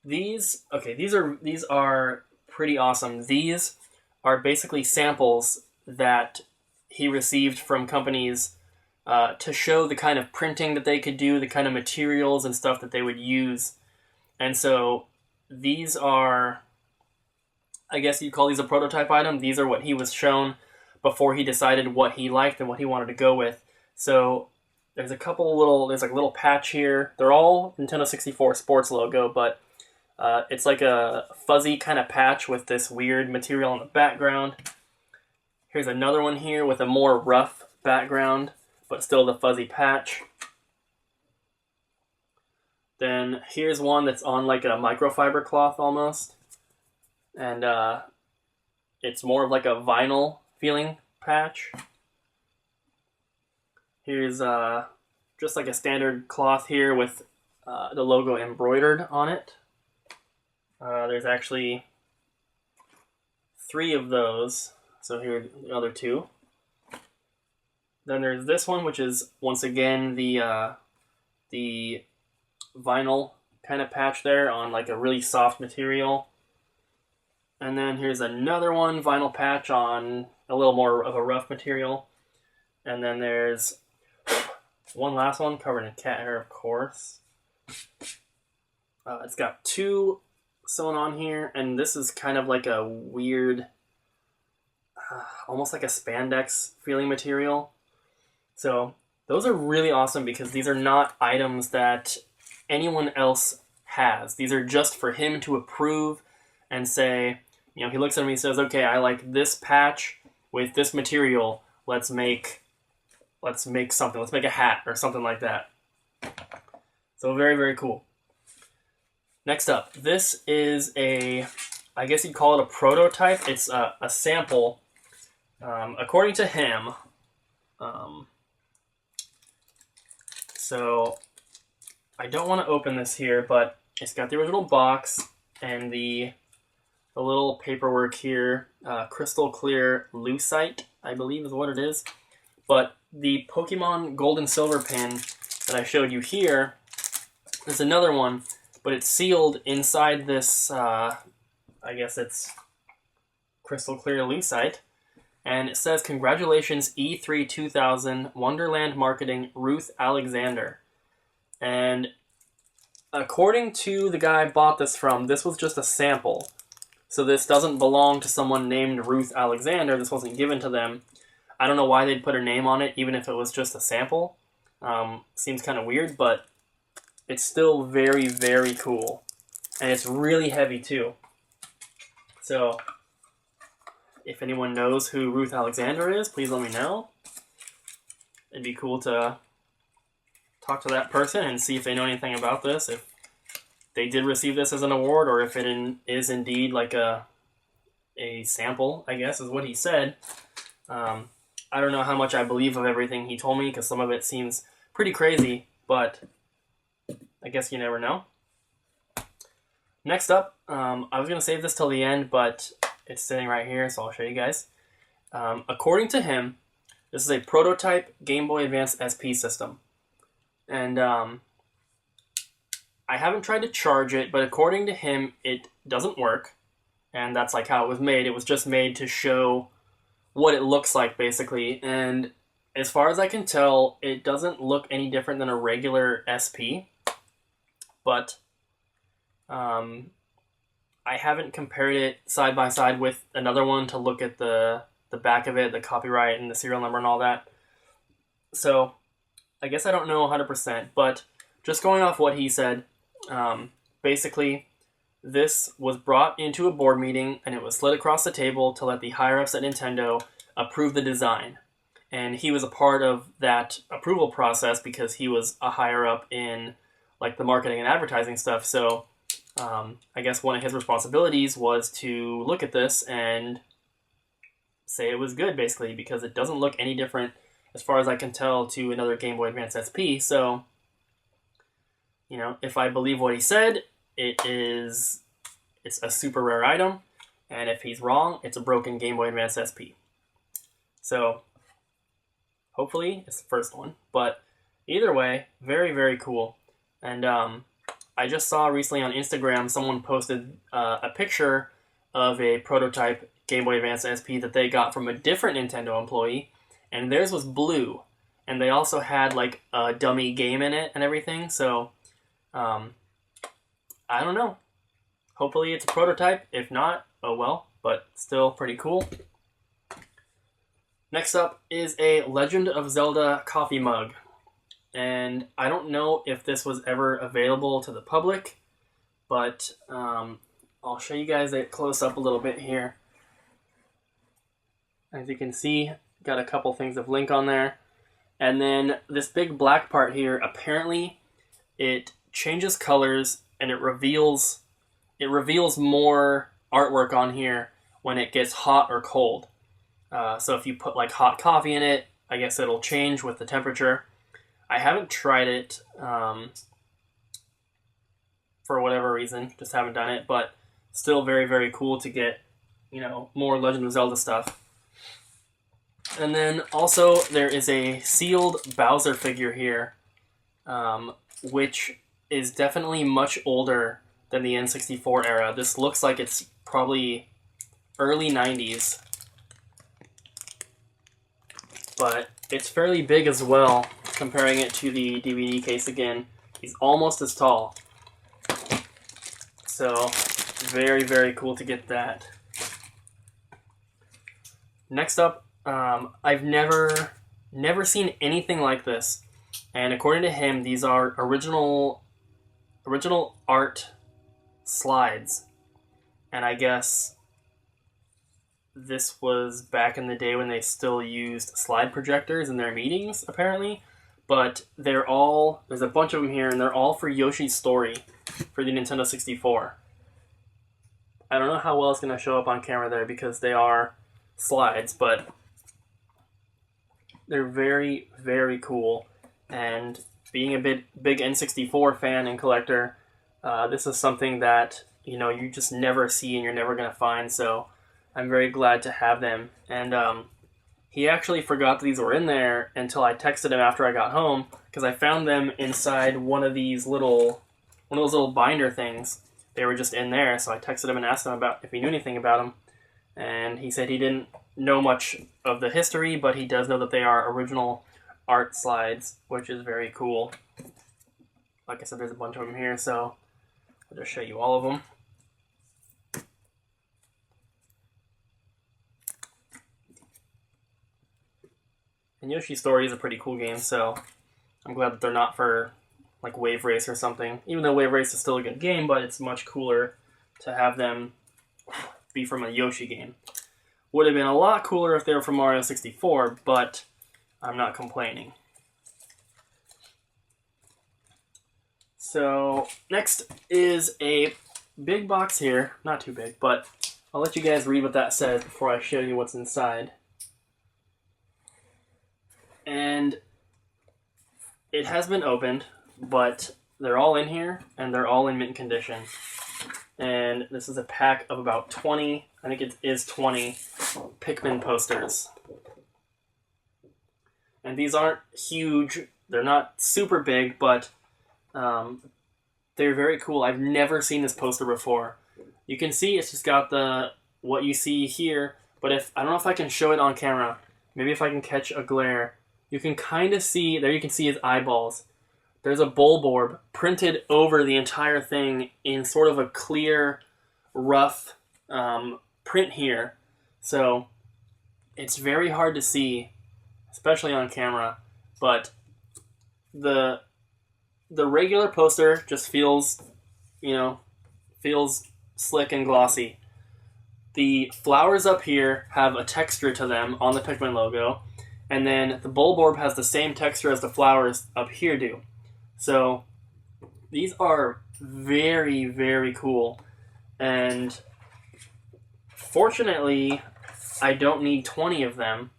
these. Okay, these are pretty awesome. These are basically samples that he received from companies to show the kind of printing that they could do, the kind of materials and stuff that they would use. And so these are, I guess you'd call these a prototype item. These are what he was shown before he decided what he liked and what he wanted to go with. So there's a couple little, there's like a little patch here. They're all Nintendo 64 Sports logo, but it's like a fuzzy kind of patch with this weird material in the background. Here's another one here with a more rough background, but still the fuzzy patch. Then here's one that's on like a microfiber cloth almost. And it's more of like a vinyl feeling patch. Here's just like a standard cloth here with the logo embroidered on it. There's actually 3 of those. So here are the other two. Then there's this one, which is once again the vinyl kind of patch there on like a really soft material. And then here's another one, vinyl patch on a little more of a rough material. And then there's one last one covered in cat hair, of course. It's got two sewn on here, and this is kind of like a weird, almost like a spandex feeling material. So those are really awesome because these are not items that anyone else has. These are just for him to approve and say, you know, he looks at me and says, okay, I like this patch with this material. Let's make something. Let's make a hat or something like that. So very, very cool. Next up, this is I guess you'd call it a prototype. It's a sample. According to him, so I don't want to open this here, but it's got the original box and the little paperwork here, crystal clear lucite, I believe is what it is. But the Pokemon Gold and Silver pin that I showed you here, there's another one, but it's sealed inside this, I guess it's crystal clear lucite. And it says, congratulations E3 2000 Wonderland Marketing Ruth Alexander. And according to the guy I bought this from, this was just a sample. So this doesn't belong to someone named Ruth Alexander. This wasn't given to them. I don't know why they'd put her name on it, even if it was just a sample. Seems kind of weird, but it's still very, very cool. And it's really heavy, too. So if anyone knows who Ruth Alexander is, please let me know. It'd be cool to talk to that person and see if they know anything about this, if they did receive this as an award, or if it is indeed like a sample, I guess, is what he said. I don't know how much I believe of everything he told me, because some of it seems pretty crazy, but I guess you never know. Next up, I was going to save this till the end, but it's sitting right here, so I'll show you guys. According to him, this is a prototype Game Boy Advance SP system. And I haven't tried to charge it, but according to him, it doesn't work. And that's like how it was made. It was just made to show what it looks like, basically. And as far as I can tell, it doesn't look any different than a regular SP. But I haven't compared it side by side with another one to look at the back of it, the copyright and the serial number and all that. So I guess I don't know 100%, but just going off what he said, basically this was brought into a board meeting and it was slid across the table to let the higher-ups at Nintendo approve the design. And he was a part of that approval process because he was a higher-up in like the marketing and advertising stuff. So I guess one of his responsibilities was to look at this and say it was good, basically, because it doesn't look any different, as far as I can tell, to another Game Boy Advance SP. So, you know, if I believe what he said, it's a super rare item, and if he's wrong, it's a broken Game Boy Advance SP. So, hopefully, it's the first one. But either way, very, very cool. And I just saw recently on Instagram someone posted a picture of a prototype Game Boy Advance SP that they got from a different Nintendo employee, and theirs was blue. And they also had like a dummy game in it and everything, so I don't know. Hopefully it's a prototype. If not, oh well, but still pretty cool. Next up is a Legend of Zelda coffee mug. And I don't know if this was ever available to the public, but I'll show you guys it close up a little bit here. As you can see, got a couple things of link on there. And then this big black part here, apparently it changes colors and it reveals more artwork on here when it gets hot or cold. So if you put like hot coffee in it, I guess it'll change with the temperature. I haven't tried it for whatever reason, just haven't done it, but still very, very cool to get, you know, more Legend of Zelda stuff. And then also there is a sealed Bowser figure here, which is definitely much older than the N64 era. This looks like it's probably early 90s, but it's fairly big as well, comparing it to the DVD case again. He's almost as tall. So, very, very cool to get that. Next up, I've never seen anything like this. And according to him, these are original art slides. And I guess this was back in the day when they still used slide projectors in their meetings, apparently. But there's a bunch of them here, and they're all for Yoshi's Story for the Nintendo 64. I don't know how well it's going to show up on camera there because they are slides, but they're very, very cool. And being a big N64 fan and collector, this is something that, you know, you just never see and you're never going to find, so I'm very glad to have them. And he actually forgot that these were in there until I texted him after I got home, because I found them inside one of those little binder things. They were just in there, so I texted him and asked him about if he knew anything about them. And he said he didn't know much of the history, but he does know that they are original art slides, which is very cool. Like I said, there's a bunch of them here, so I'll just show you all of them. And Yoshi's Story is a pretty cool game, so I'm glad that they're not for like Wave Race or something. Even though Wave Race is still a good game, but it's much cooler to have them be from a Yoshi game. Would have been a lot cooler if they were from Mario 64, but I'm not complaining. So next is a big box here. Not too big, but I'll let you guys read what that says before I show you what's inside. And it has been opened, but they're all in here, and they're all in mint condition. And this is a pack of about 20, I think it is 20, Pikmin posters. And these aren't huge, they're not super big, but they're very cool. I've never seen this poster before. You can see it's just got what you see here, but I don't know if I can show it on camera. Maybe if I can catch a glare. You can kind of see, there you can see his eyeballs. There's a Bulborb printed over the entire thing in sort of a clear, rough print here. So it's very hard to see, especially on camera, but the regular poster just feels slick and glossy. The flowers up here have a texture to them on the Pikmin logo, and then the Bulborb has the same texture as the flowers up here do. So these are very, very cool, and fortunately I don't need 20 of them.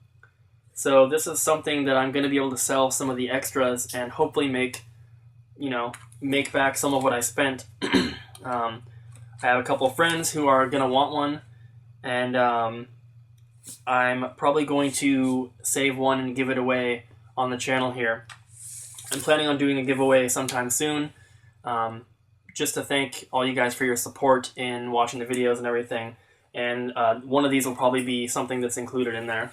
So this is something that I'm going to be able to sell some of the extras and hopefully make back some of what I spent. I have a couple of friends who are going to want one, and I'm probably going to save one and give it away on the channel here. I'm planning on doing a giveaway sometime soon, just to thank all you guys for your support in watching the videos and everything. And one of these will probably be something that's included in there.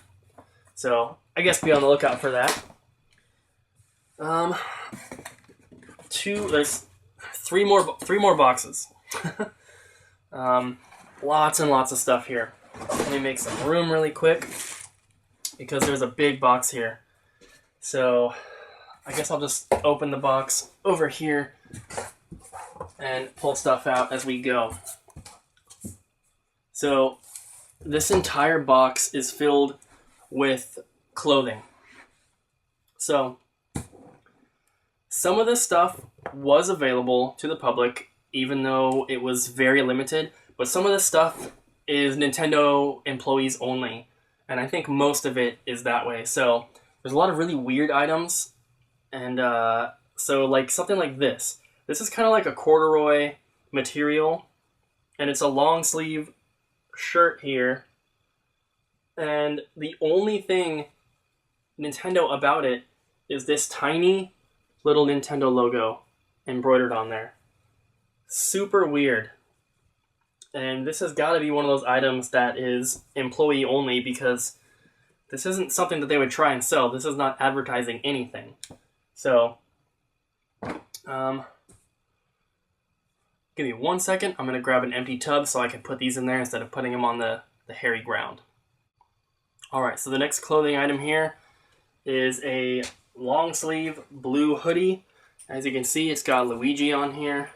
So I guess be on the lookout for that. There's three more boxes. Lots and lots of stuff here. Let me make some room really quick because there's a big box here. So I guess I'll just open the box over here and pull stuff out as we go. So this entire box is filled with clothing. So some of this stuff was available to the public, even though it was very limited, but some of this stuff is Nintendo employees only, and I think most of it is that way. So there's a lot of really weird items, and so like something like this. This is kind of like a corduroy material, and it's a long sleeve shirt here, And the only thing Nintendo about it is this tiny little Nintendo logo embroidered on there. Super weird. And this has got to be one of those items that is employee only, because this isn't something that they would try and sell. This is not advertising anything. So, give me 1 second. I'm going to grab an empty tub so I can put these in there instead of putting them on the hairy ground. Alright, so the next clothing item here is a long sleeve blue hoodie. As you can see, it's got Luigi on here.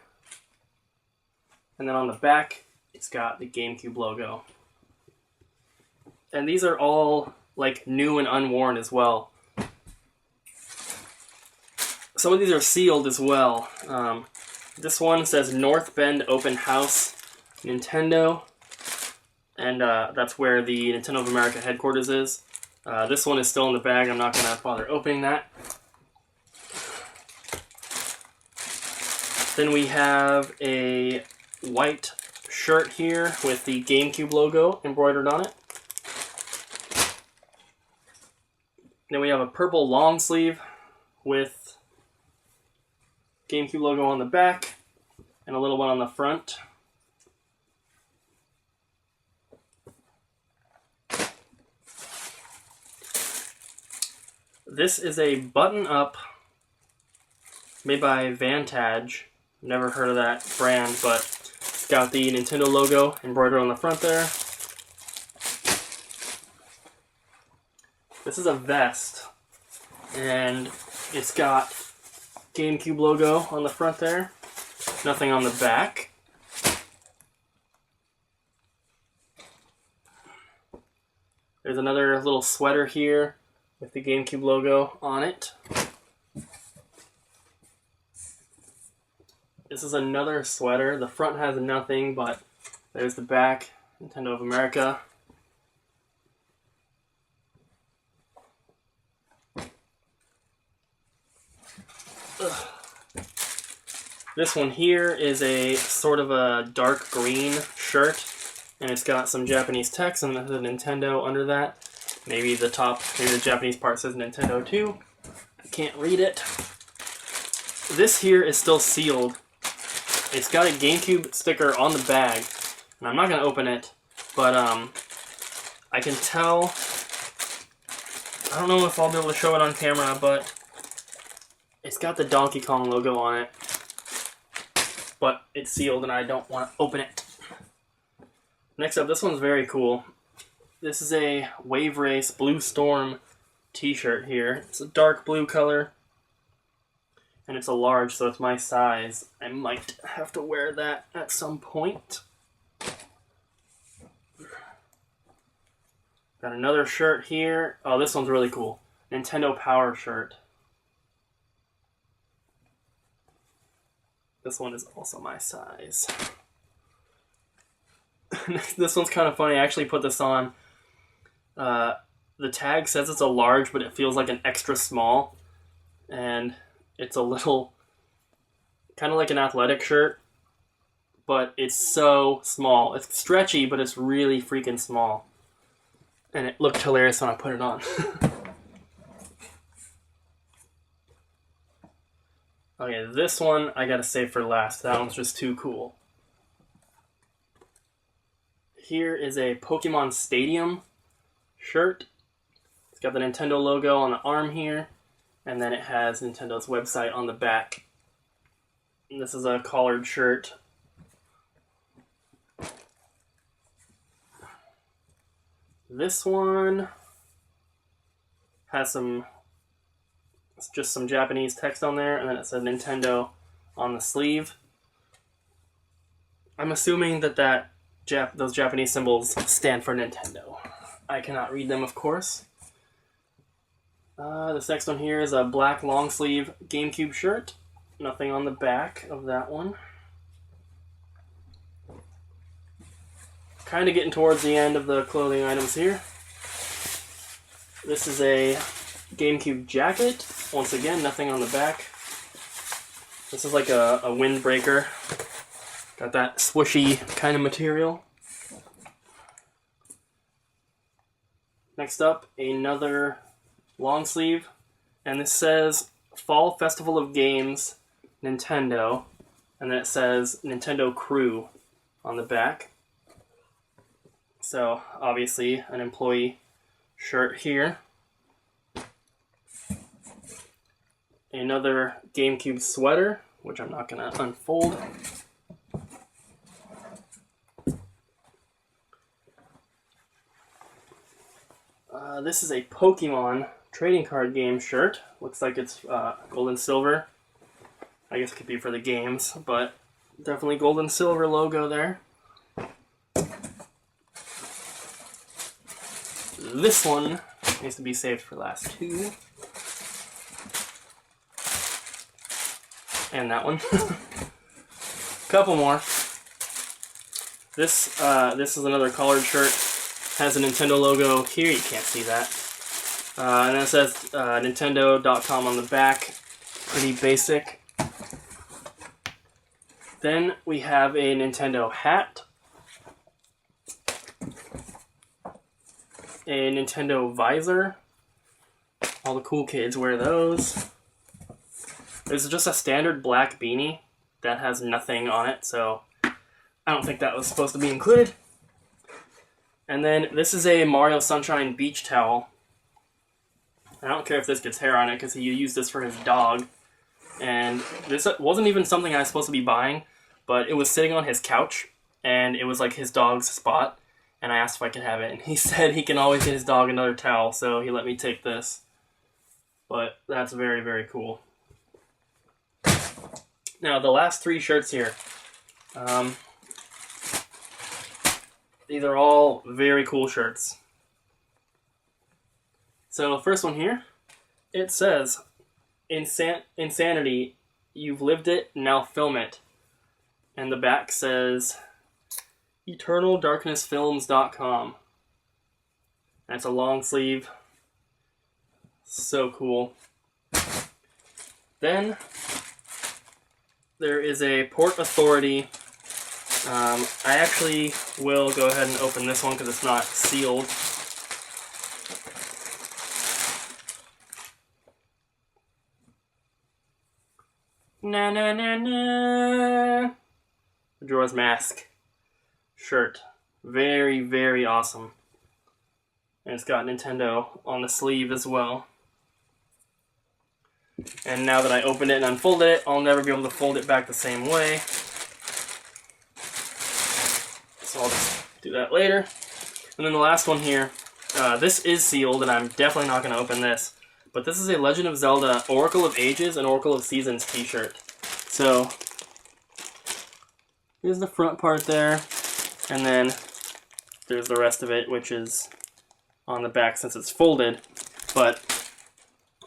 And then on the back, it's got the GameCube logo. And these are all like new and unworn as well. Some of these are sealed as well. This one says North Bend Open House Nintendo. And that's where the Nintendo of America headquarters is. This one is still in the bag. I'm not going to bother opening that. Then we have a white shirt here with the GameCube logo embroidered on it. Then we have a purple long sleeve with GameCube logo on the back and a little one on the front. This is a button-up made by Vantage. Never heard of that brand, but it's got the Nintendo logo embroidered on the front there. This is a vest, and it's got GameCube logo on the front there. Nothing on the back. There's another little sweater here with the GameCube logo on it. This is another sweater. The front has nothing, but there's the back. Nintendo of America. Ugh. This one here is a sort of a dark green shirt, and it's got some Japanese text and the Nintendo under that. Maybe the Japanese part says Nintendo too. I can't read it. This here is still sealed. It's got a GameCube sticker on the bag, and I'm not going to open it, but I can tell, I don't know if I'll be able to show it on camera, but it's got the Donkey Kong logo on it, but it's sealed and I don't want to open it. Next up, this one's very cool. This is a Wave Race Blue Storm t-shirt here. It's a dark blue color. And it's a large, so it's my size. I might have to wear that at some point. Got another shirt here. Oh, this one's really cool. Nintendo Power shirt. This one is also my size. This one's kind of funny. I actually put this on. The tag says it's a large, but it feels like an extra small. And it's a little, kind of like an athletic shirt, but it's so small. It's stretchy, but it's really freaking small. And it looked hilarious when I put it on. Okay, this one I gotta save for last. That one's just too cool. Here is a Pokemon Stadium shirt. It's got the Nintendo logo on the arm here. And then it has Nintendo's website on the back. And this is a collared shirt. This one has just some Japanese text on there, and then it says Nintendo on the sleeve. I'm assuming that those Japanese symbols stand for Nintendo. I cannot read them, of course. This next one here is a black long sleeve GameCube shirt. Nothing on the back of that one. Kind of getting towards the end of the clothing items here. This is a GameCube jacket. Once again, nothing on the back. This is like a windbreaker. Got that swooshy kind of material. Next up, another long sleeve, and this says Fall Festival of Games, Nintendo, and then it says Nintendo Crew on the back. So obviously an employee shirt here. Another GameCube sweater, which I'm not going to unfold. This is a Pokemon trading card game shirt. Looks like it's gold and silver. I guess it could be for the games, but definitely gold and silver logo there. This one needs to be saved for last two. And that one. Couple more. This is another collared shirt. Has a Nintendo logo here. You can't see that. And it says Nintendo.com on the back. Pretty basic. Then we have a Nintendo hat. A Nintendo visor. All the cool kids wear those. There's just a standard black beanie that has nothing on it, so I don't think that was supposed to be included. And then this is a Mario Sunshine beach towel. I don't care if this gets hair on it because he used this for his dog. And this wasn't even something I was supposed to be buying, but it was sitting on his couch, and it was like his dog's spot. And I asked if I could have it, and he said he can always get his dog another towel, so he let me take this. But that's very, very cool. Now, the last three shirts here. These are all very cool shirts. So, first one here, it says, Insanity, you've lived it, now film it. And the back says, EternalDarknessFilms.com. That's a long sleeve. So cool. Then, there is a Port Authority. I actually will go ahead and open this one because it's not sealed. Na na na na. Majora's Mask shirt. Very, very awesome. And it's got Nintendo on the sleeve as well. And now that I opened it and unfolded it, I'll never be able to fold it back the same way. So I'll just do that later. And then the last one here, this is sealed, and I'm definitely not going to open this. But this is a Legend of Zelda Oracle of Ages and Oracle of Seasons t-shirt. So, here's the front part there, and then there's the rest of it, which is on the back since it's folded. But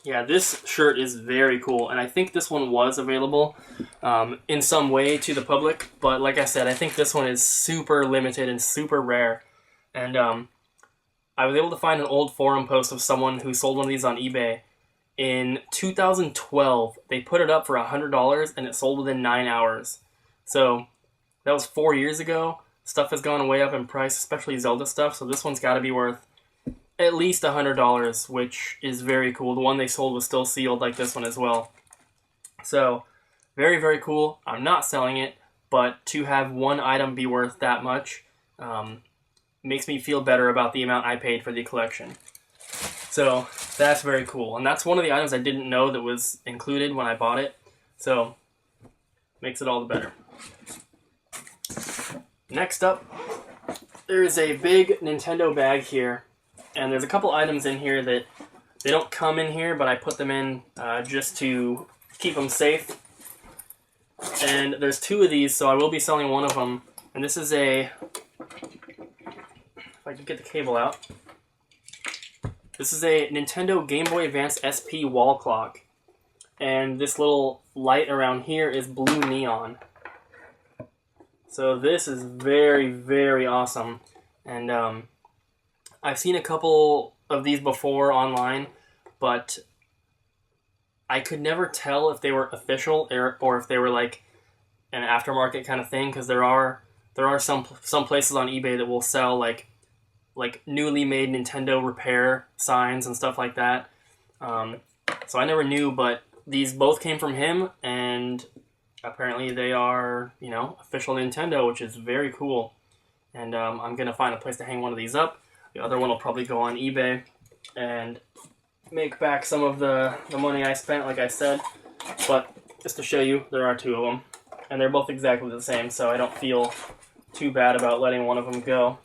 yeah, this shirt is very cool, and I think this one was available in some way to the public, but like I said, I think this one is super limited and super rare. And I was able to find an old forum post of someone who sold one of these on eBay. In 2012, they put it up for $100, and it sold within 9 hours. So that was 4 years ago. Stuff has gone way up in price, especially Zelda stuff, so this one's got to be worth at least $100, which is very cool. The one they sold was still sealed like this one as well. So, very, very cool. I'm not selling it, but to have one item be worth that much makes me feel better about the amount I paid for the collection. So, that's very cool. And that's one of the items I didn't know that was included when I bought it. So, makes it all the better. Next up, there is a big Nintendo bag here. And there's a couple items in here that they don't come in here, but I put them in just to keep them safe. And there's two of these, so I will be selling one of them. And this is a, if I can get the cable out. This is a Nintendo Game Boy Advance SP wall clock. And this little light around here is blue neon. So this is very, very awesome. And I've seen a couple of these before online, but I could never tell if they were official or if they were like an aftermarket kind of thing, because there are some places on eBay that will sell like like newly made Nintendo repair signs and stuff like that. So I never knew, but these both came from him, and apparently they are, you know, official Nintendo, which is very cool. And I'm going to find a place to hang one of these up. The other one will probably go on eBay and make back some of the money I spent, like I said. But just to show you, there are two of them. And they're both exactly the same, so I don't feel too bad about letting one of them go.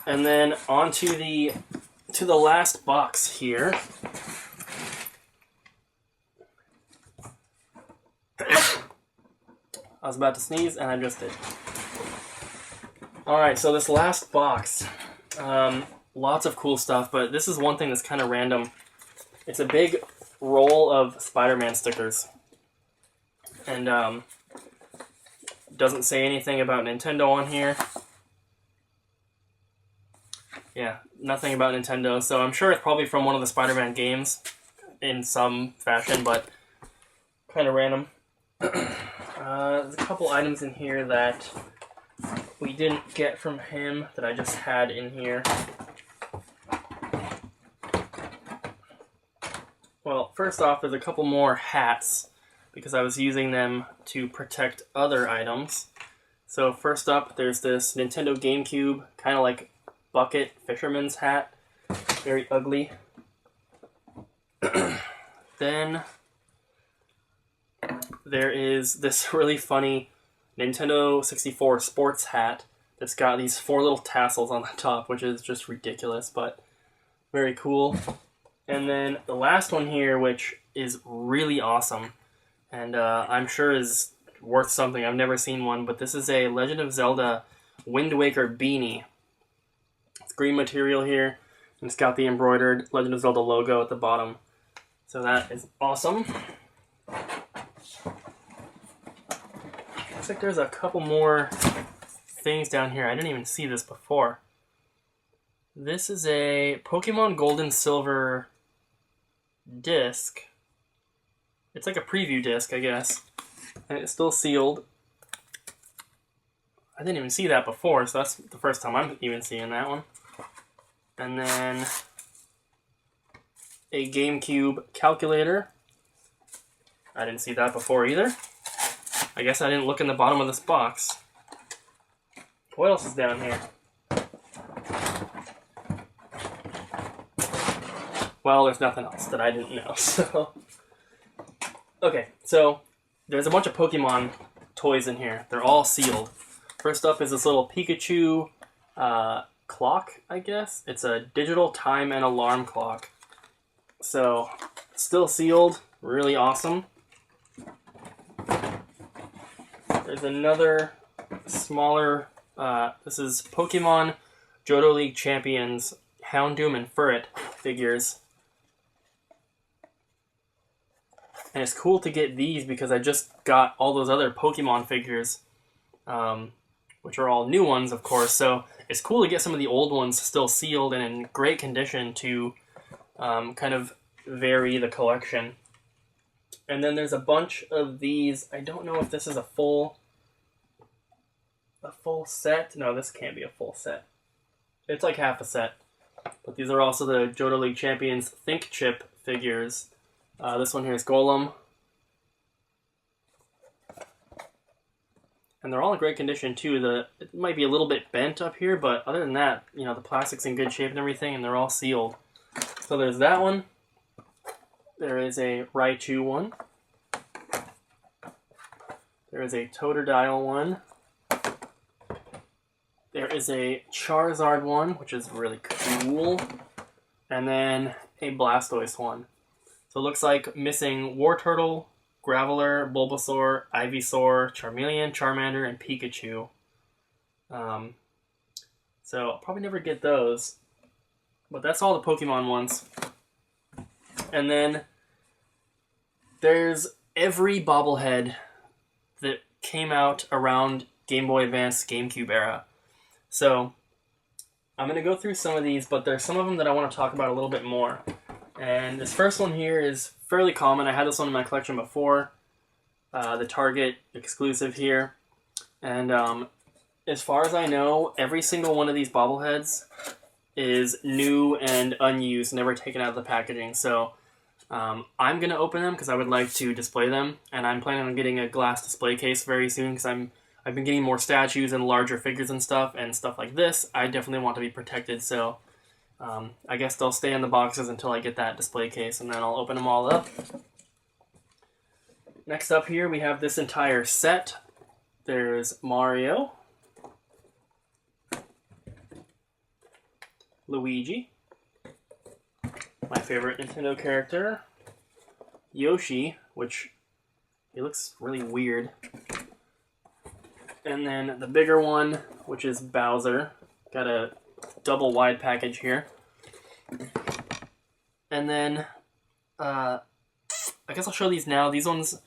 And then on to the last box here. I was about to sneeze, and I just did. Alright, so this last box, lots of cool stuff, but this is one thing that's kind of random. It's a big roll of Spider-Man stickers. And doesn't say anything about Nintendo on here. Yeah, nothing about Nintendo, so I'm sure it's probably from one of the Spider-Man games in some fashion, but kind of random. There's a couple items in here that we didn't get from him that I just had in here. Well, first off, there's a couple more hats because I was using them to protect other items. So first up, there's this Nintendo GameCube, kind of like bucket fisherman's hat. Very ugly. Then there is this really funny Nintendo 64 sports hat that's got these 4 little tassels on the top, which is just ridiculous, but very cool. And then the last one here, which is really awesome, and I'm sure is worth something. I've never seen one, but this is a Legend of Zelda Wind Waker beanie. It's green material here, and it's got the embroidered Legend of Zelda logo at the bottom. So that is awesome. Looks like there's a couple more things down here. I didn't even see this before. This is a Pokemon Gold and Silver disc. It's like a preview disc, I guess. And it's still sealed. I didn't even see that before, so that's the first time I'm even seeing that one. And then a GameCube calculator. I didn't see that before either. I guess I didn't look in the bottom of this box. What else is down here? Well, there's nothing else that I didn't know, so... Okay, so there's a bunch of Pokemon toys in here. They're all sealed. First up is this little Pikachu clock, I guess. It's a digital time and alarm clock. So, still sealed. Really awesome. There's another smaller... this is Pokemon Johto League Champions Houndoom and Furret figures. And it's cool to get these because I just got all those other Pokemon figures, which are all new ones, of course. So it's cool to get some of the old ones still sealed and in great condition to kind of vary the collection. And then there's a bunch of these. I don't know if this is a full set. No, this can't be a full set. It's like half a set. But these are also the Johto League Champions Think Chip figures. This one here is Golem. And they're all in great condition too. It might be a little bit bent up here, but other than that, you know, the plastic's in good shape and everything, and they're all sealed. So there's that one. There is a Raichu one. There is a Totodile one. There is a Charizard one, which is really cool. And then a Blastoise one. So it looks like missing Wartortle, Graveler, Bulbasaur, Ivysaur, Charmeleon, Charmander, and Pikachu. So I'll probably never get those. But that's all the Pokemon ones. And then there's every bobblehead that came out around Game Boy Advance, GameCube era. So I'm going to go through some of these, but there's some of them that I want to talk about a little bit more. And this first one here is fairly common. I had this one in my collection before. The Target exclusive here. And as far as I know, every single one of these bobbleheads is new and unused, never taken out of the packaging. So I'm going to open them because I would like to display them, and I'm planning on getting a glass display case very soon because I've been getting more statues and larger figures and stuff like this. I definitely want to be protected, so I guess they'll stay in the boxes until I get that display case, and then I'll open them all up. Next up here, we have this entire set. There's Mario, Luigi, my favorite Nintendo character, Yoshi, which he looks really weird, and then the bigger one, which is Bowser. Got a double wide package here. And then I guess I'll show these now. These ones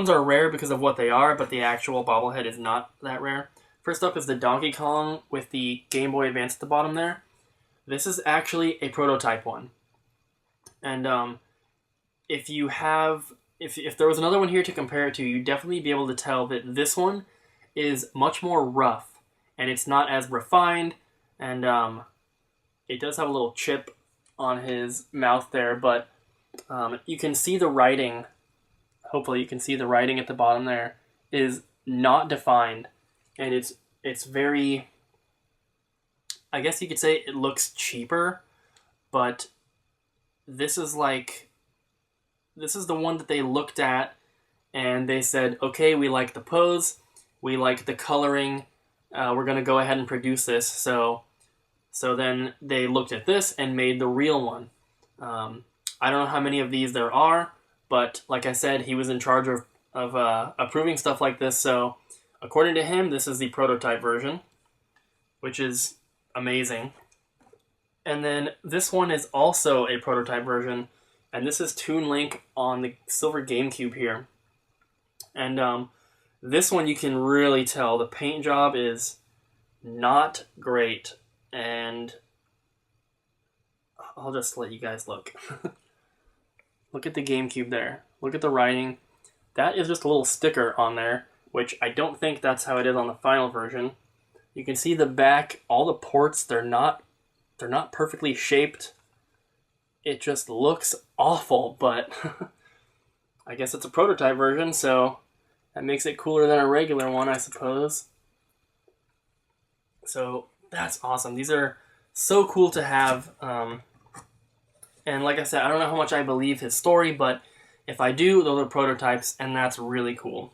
are rare because of what they are, but the actual bobblehead is not that rare. First up is the Donkey Kong with the Game Boy Advance at the bottom there. This is actually a prototype one. And if there was another one here to compare it to, you'd definitely be able to tell that this one is much more rough, and it's not as refined, and it does have a little chip on his mouth there, but you can see the writing. Hopefully you can see the writing at the bottom there is not defined, and it's very, I guess you could say it looks cheaper, but this is the one that they looked at and they said, okay, we like the pose, we like the coloring, we're going to go ahead and produce this. So then they looked at this and made the real one. I don't know how many of these there are, but like I said, he was in charge of approving stuff like this. So according to him, this is the prototype version, which is amazing. And then this one is also a prototype version, and this is Toon Link on the silver GameCube here. And this one you can really tell the paint job is not great, and I'll just let you guys look. Look at the GameCube there. Look at the writing. That is just a little sticker on there, which I don't think that's how it is on the final version. You can see the back, all the ports, they're not perfectly shaped. It just looks awful, but I guess it's a prototype version, so that makes it cooler than a regular one, I suppose. So that's awesome. These are so cool to have. And like I said, I don't know how much I believe his story, but if I do, those are prototypes, and that's really cool.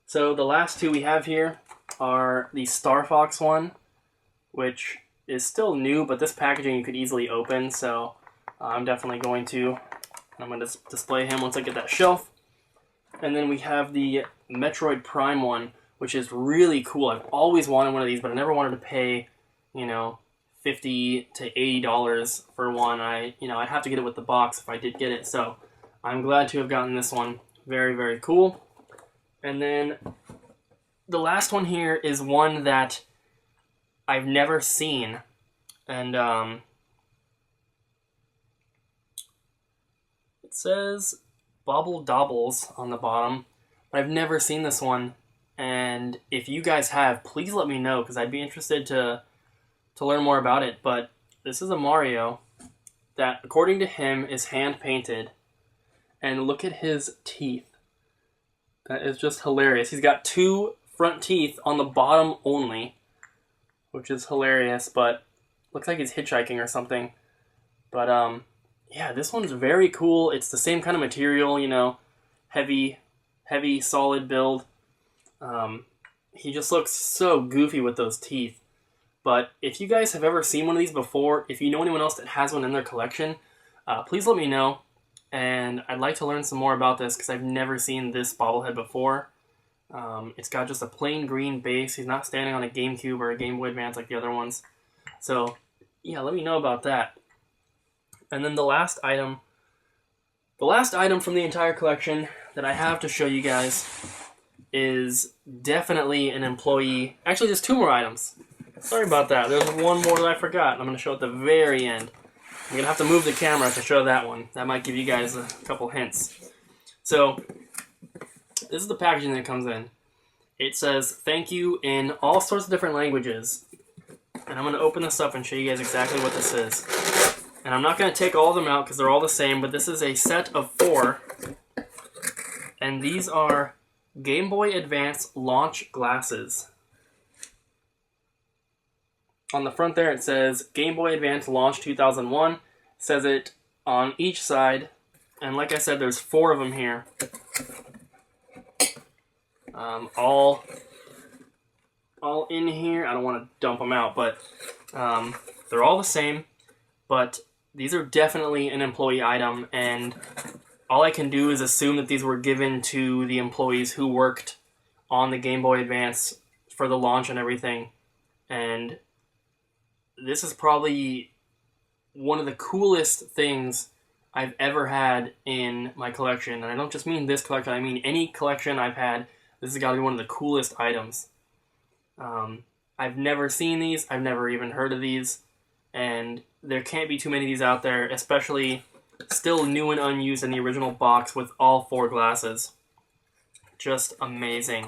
So the last two we have here are the Star Fox one, which is still new, but this packaging you could easily open, so I'm definitely going to. I'm going to display him once I get that shelf. And then we have the Metroid Prime one, which is really cool. I've always wanted one of these, but I never wanted to pay, $50 to $80 for one. I'd have to get it with the box if I did get it, so I'm glad to have gotten this one. Very, very cool. And then the last one here is one that I've never seen, and it says Bobble Dobbles on the bottom, but I've never seen this one, and if you guys have, please let me know, because I'd be interested to learn more about it. But this is a Mario that, according to him, is hand-painted, and look at his teeth. That is just hilarious. He's got two front teeth on the bottom only, which is hilarious, but looks like he's hitchhiking or something. But yeah, this one's very cool. It's the same kind of material, heavy, solid build. He just looks so goofy with those teeth. But if you guys have ever seen one of these before, if you know anyone else that has one in their collection, please let me know. And I'd like to learn some more about this because I've never seen this bobblehead before. It's got just a plain green base. He's not standing on a GameCube or a Game Boy Advance like the other ones. So, yeah, let me know about that. And then the last item from the entire collection that I have to show you guys is definitely an employee. Actually, there's two more items. Sorry about that. There's one more that I forgot. I'm going to show at the very end. I'm going to have to move the camera to show that one. That might give you guys a couple hints. So, this is the packaging that comes in. It says thank you in all sorts of different languages. And I'm going to open this up and show you guys exactly what this is. And I'm not going to take all of them out because they're all the same, but this is a set of 4. And these are Game Boy Advance launch glasses. On the front there it says Game Boy Advance launch 2001. It says it on each side. And like I said, there's 4 of them here. All in here. I don't want to dump them out, but they're all the same. But these are definitely an employee item, and all I can do is assume that these were given to the employees who worked on the Game Boy Advance for the launch and everything. And this is probably one of the coolest things I've ever had in my collection. And I don't just mean this collection, I mean any collection I've had. This has got to be one of the coolest items. I've never seen these, I've never even heard of these, and there can't be too many of these out there, especially still new and unused in the original box with all 4 glasses. Just amazing.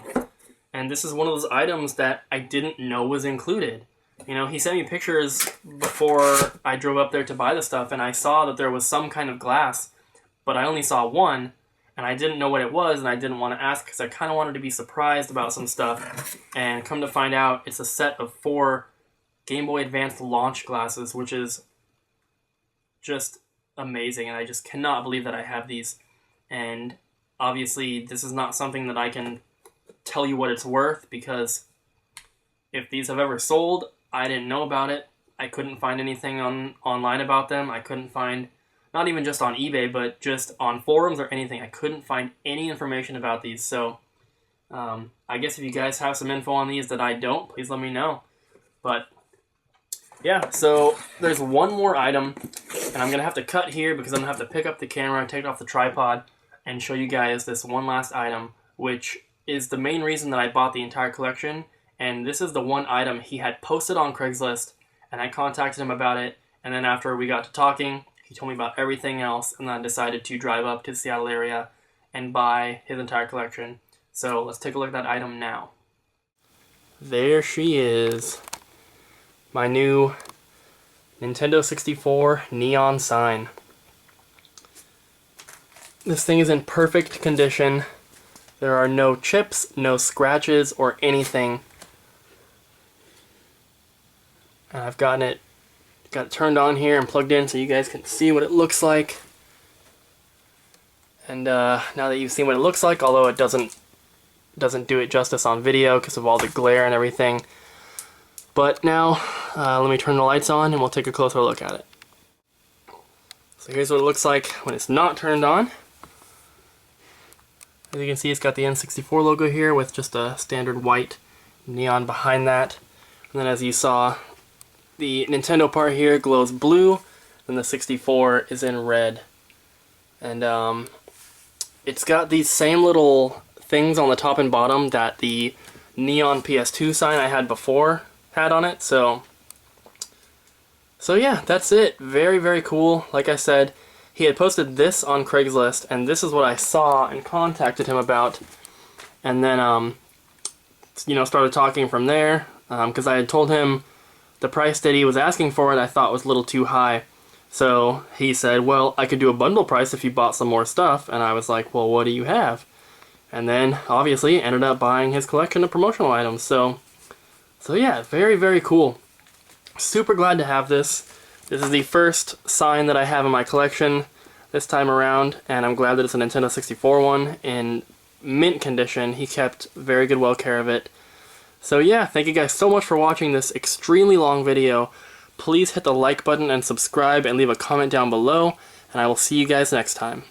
And this is one of those items that I didn't know was included. You know, he sent me pictures before I drove up there to buy the stuff, and I saw that there was some kind of glass, but I only saw one, and I didn't know what it was, and I didn't want to ask because I kind of wanted to be surprised about some stuff. And come to find out, it's a set of 4 Game Boy Advance launch glasses, which is just amazing, and I just cannot believe that I have these. And obviously, this is not something that I can tell you what it's worth, because if these have ever sold, I didn't know about it. I couldn't find anything online about them. I couldn't find, not even just on eBay, but just on forums or anything. I couldn't find any information about these. So I guess if you guys have some info on these that I don't, please let me know. But yeah, so there's one more item, and I'm going to have to cut here because I'm going to have to pick up the camera, take it off the tripod, and show you guys this one last item, which is the main reason that I bought the entire collection. And this is the one item he had posted on Craigslist, and I contacted him about it, and then after we got to talking, he told me about everything else, and then I decided to drive up to the Seattle area and buy his entire collection. So let's take a look at that item now. There she is. My new Nintendo 64 neon sign. This thing is in perfect condition. There are no chips, no scratches, or anything. And I've got it turned on here and plugged in so you guys can see what it looks like. And now that you've seen what it looks like, although it doesn't do it justice on video because of all the glare and everything. But now, let me turn the lights on and we'll take a closer look at it. So here's what it looks like when it's not turned on. As you can see, it's got the N64 logo here with just a standard white neon behind that. And then as you saw, the Nintendo part here glows blue, and the 64 is in red. And it's got these same little things on the top and bottom that the neon PS2 sign I had before had on it. So yeah, that's it. Very, very cool. Like I said, he had posted this on Craigslist, and this is what I saw and contacted him about. And then, you know, started talking from there, because I had told him the price that he was asking for it I thought was a little too high. So he said, well, I could do a bundle price if you bought some more stuff. And I was like, well, what do you have? And then, obviously, ended up buying his collection of promotional items. So yeah, very, very cool. Super glad to have this. This is the first sign that I have in my collection this time around, and I'm glad that it's a Nintendo 64 one in mint condition. He kept very good, well care of it. So yeah, thank you guys so much for watching this extremely long video. Please hit the like button and subscribe and leave a comment down below, and I will see you guys next time.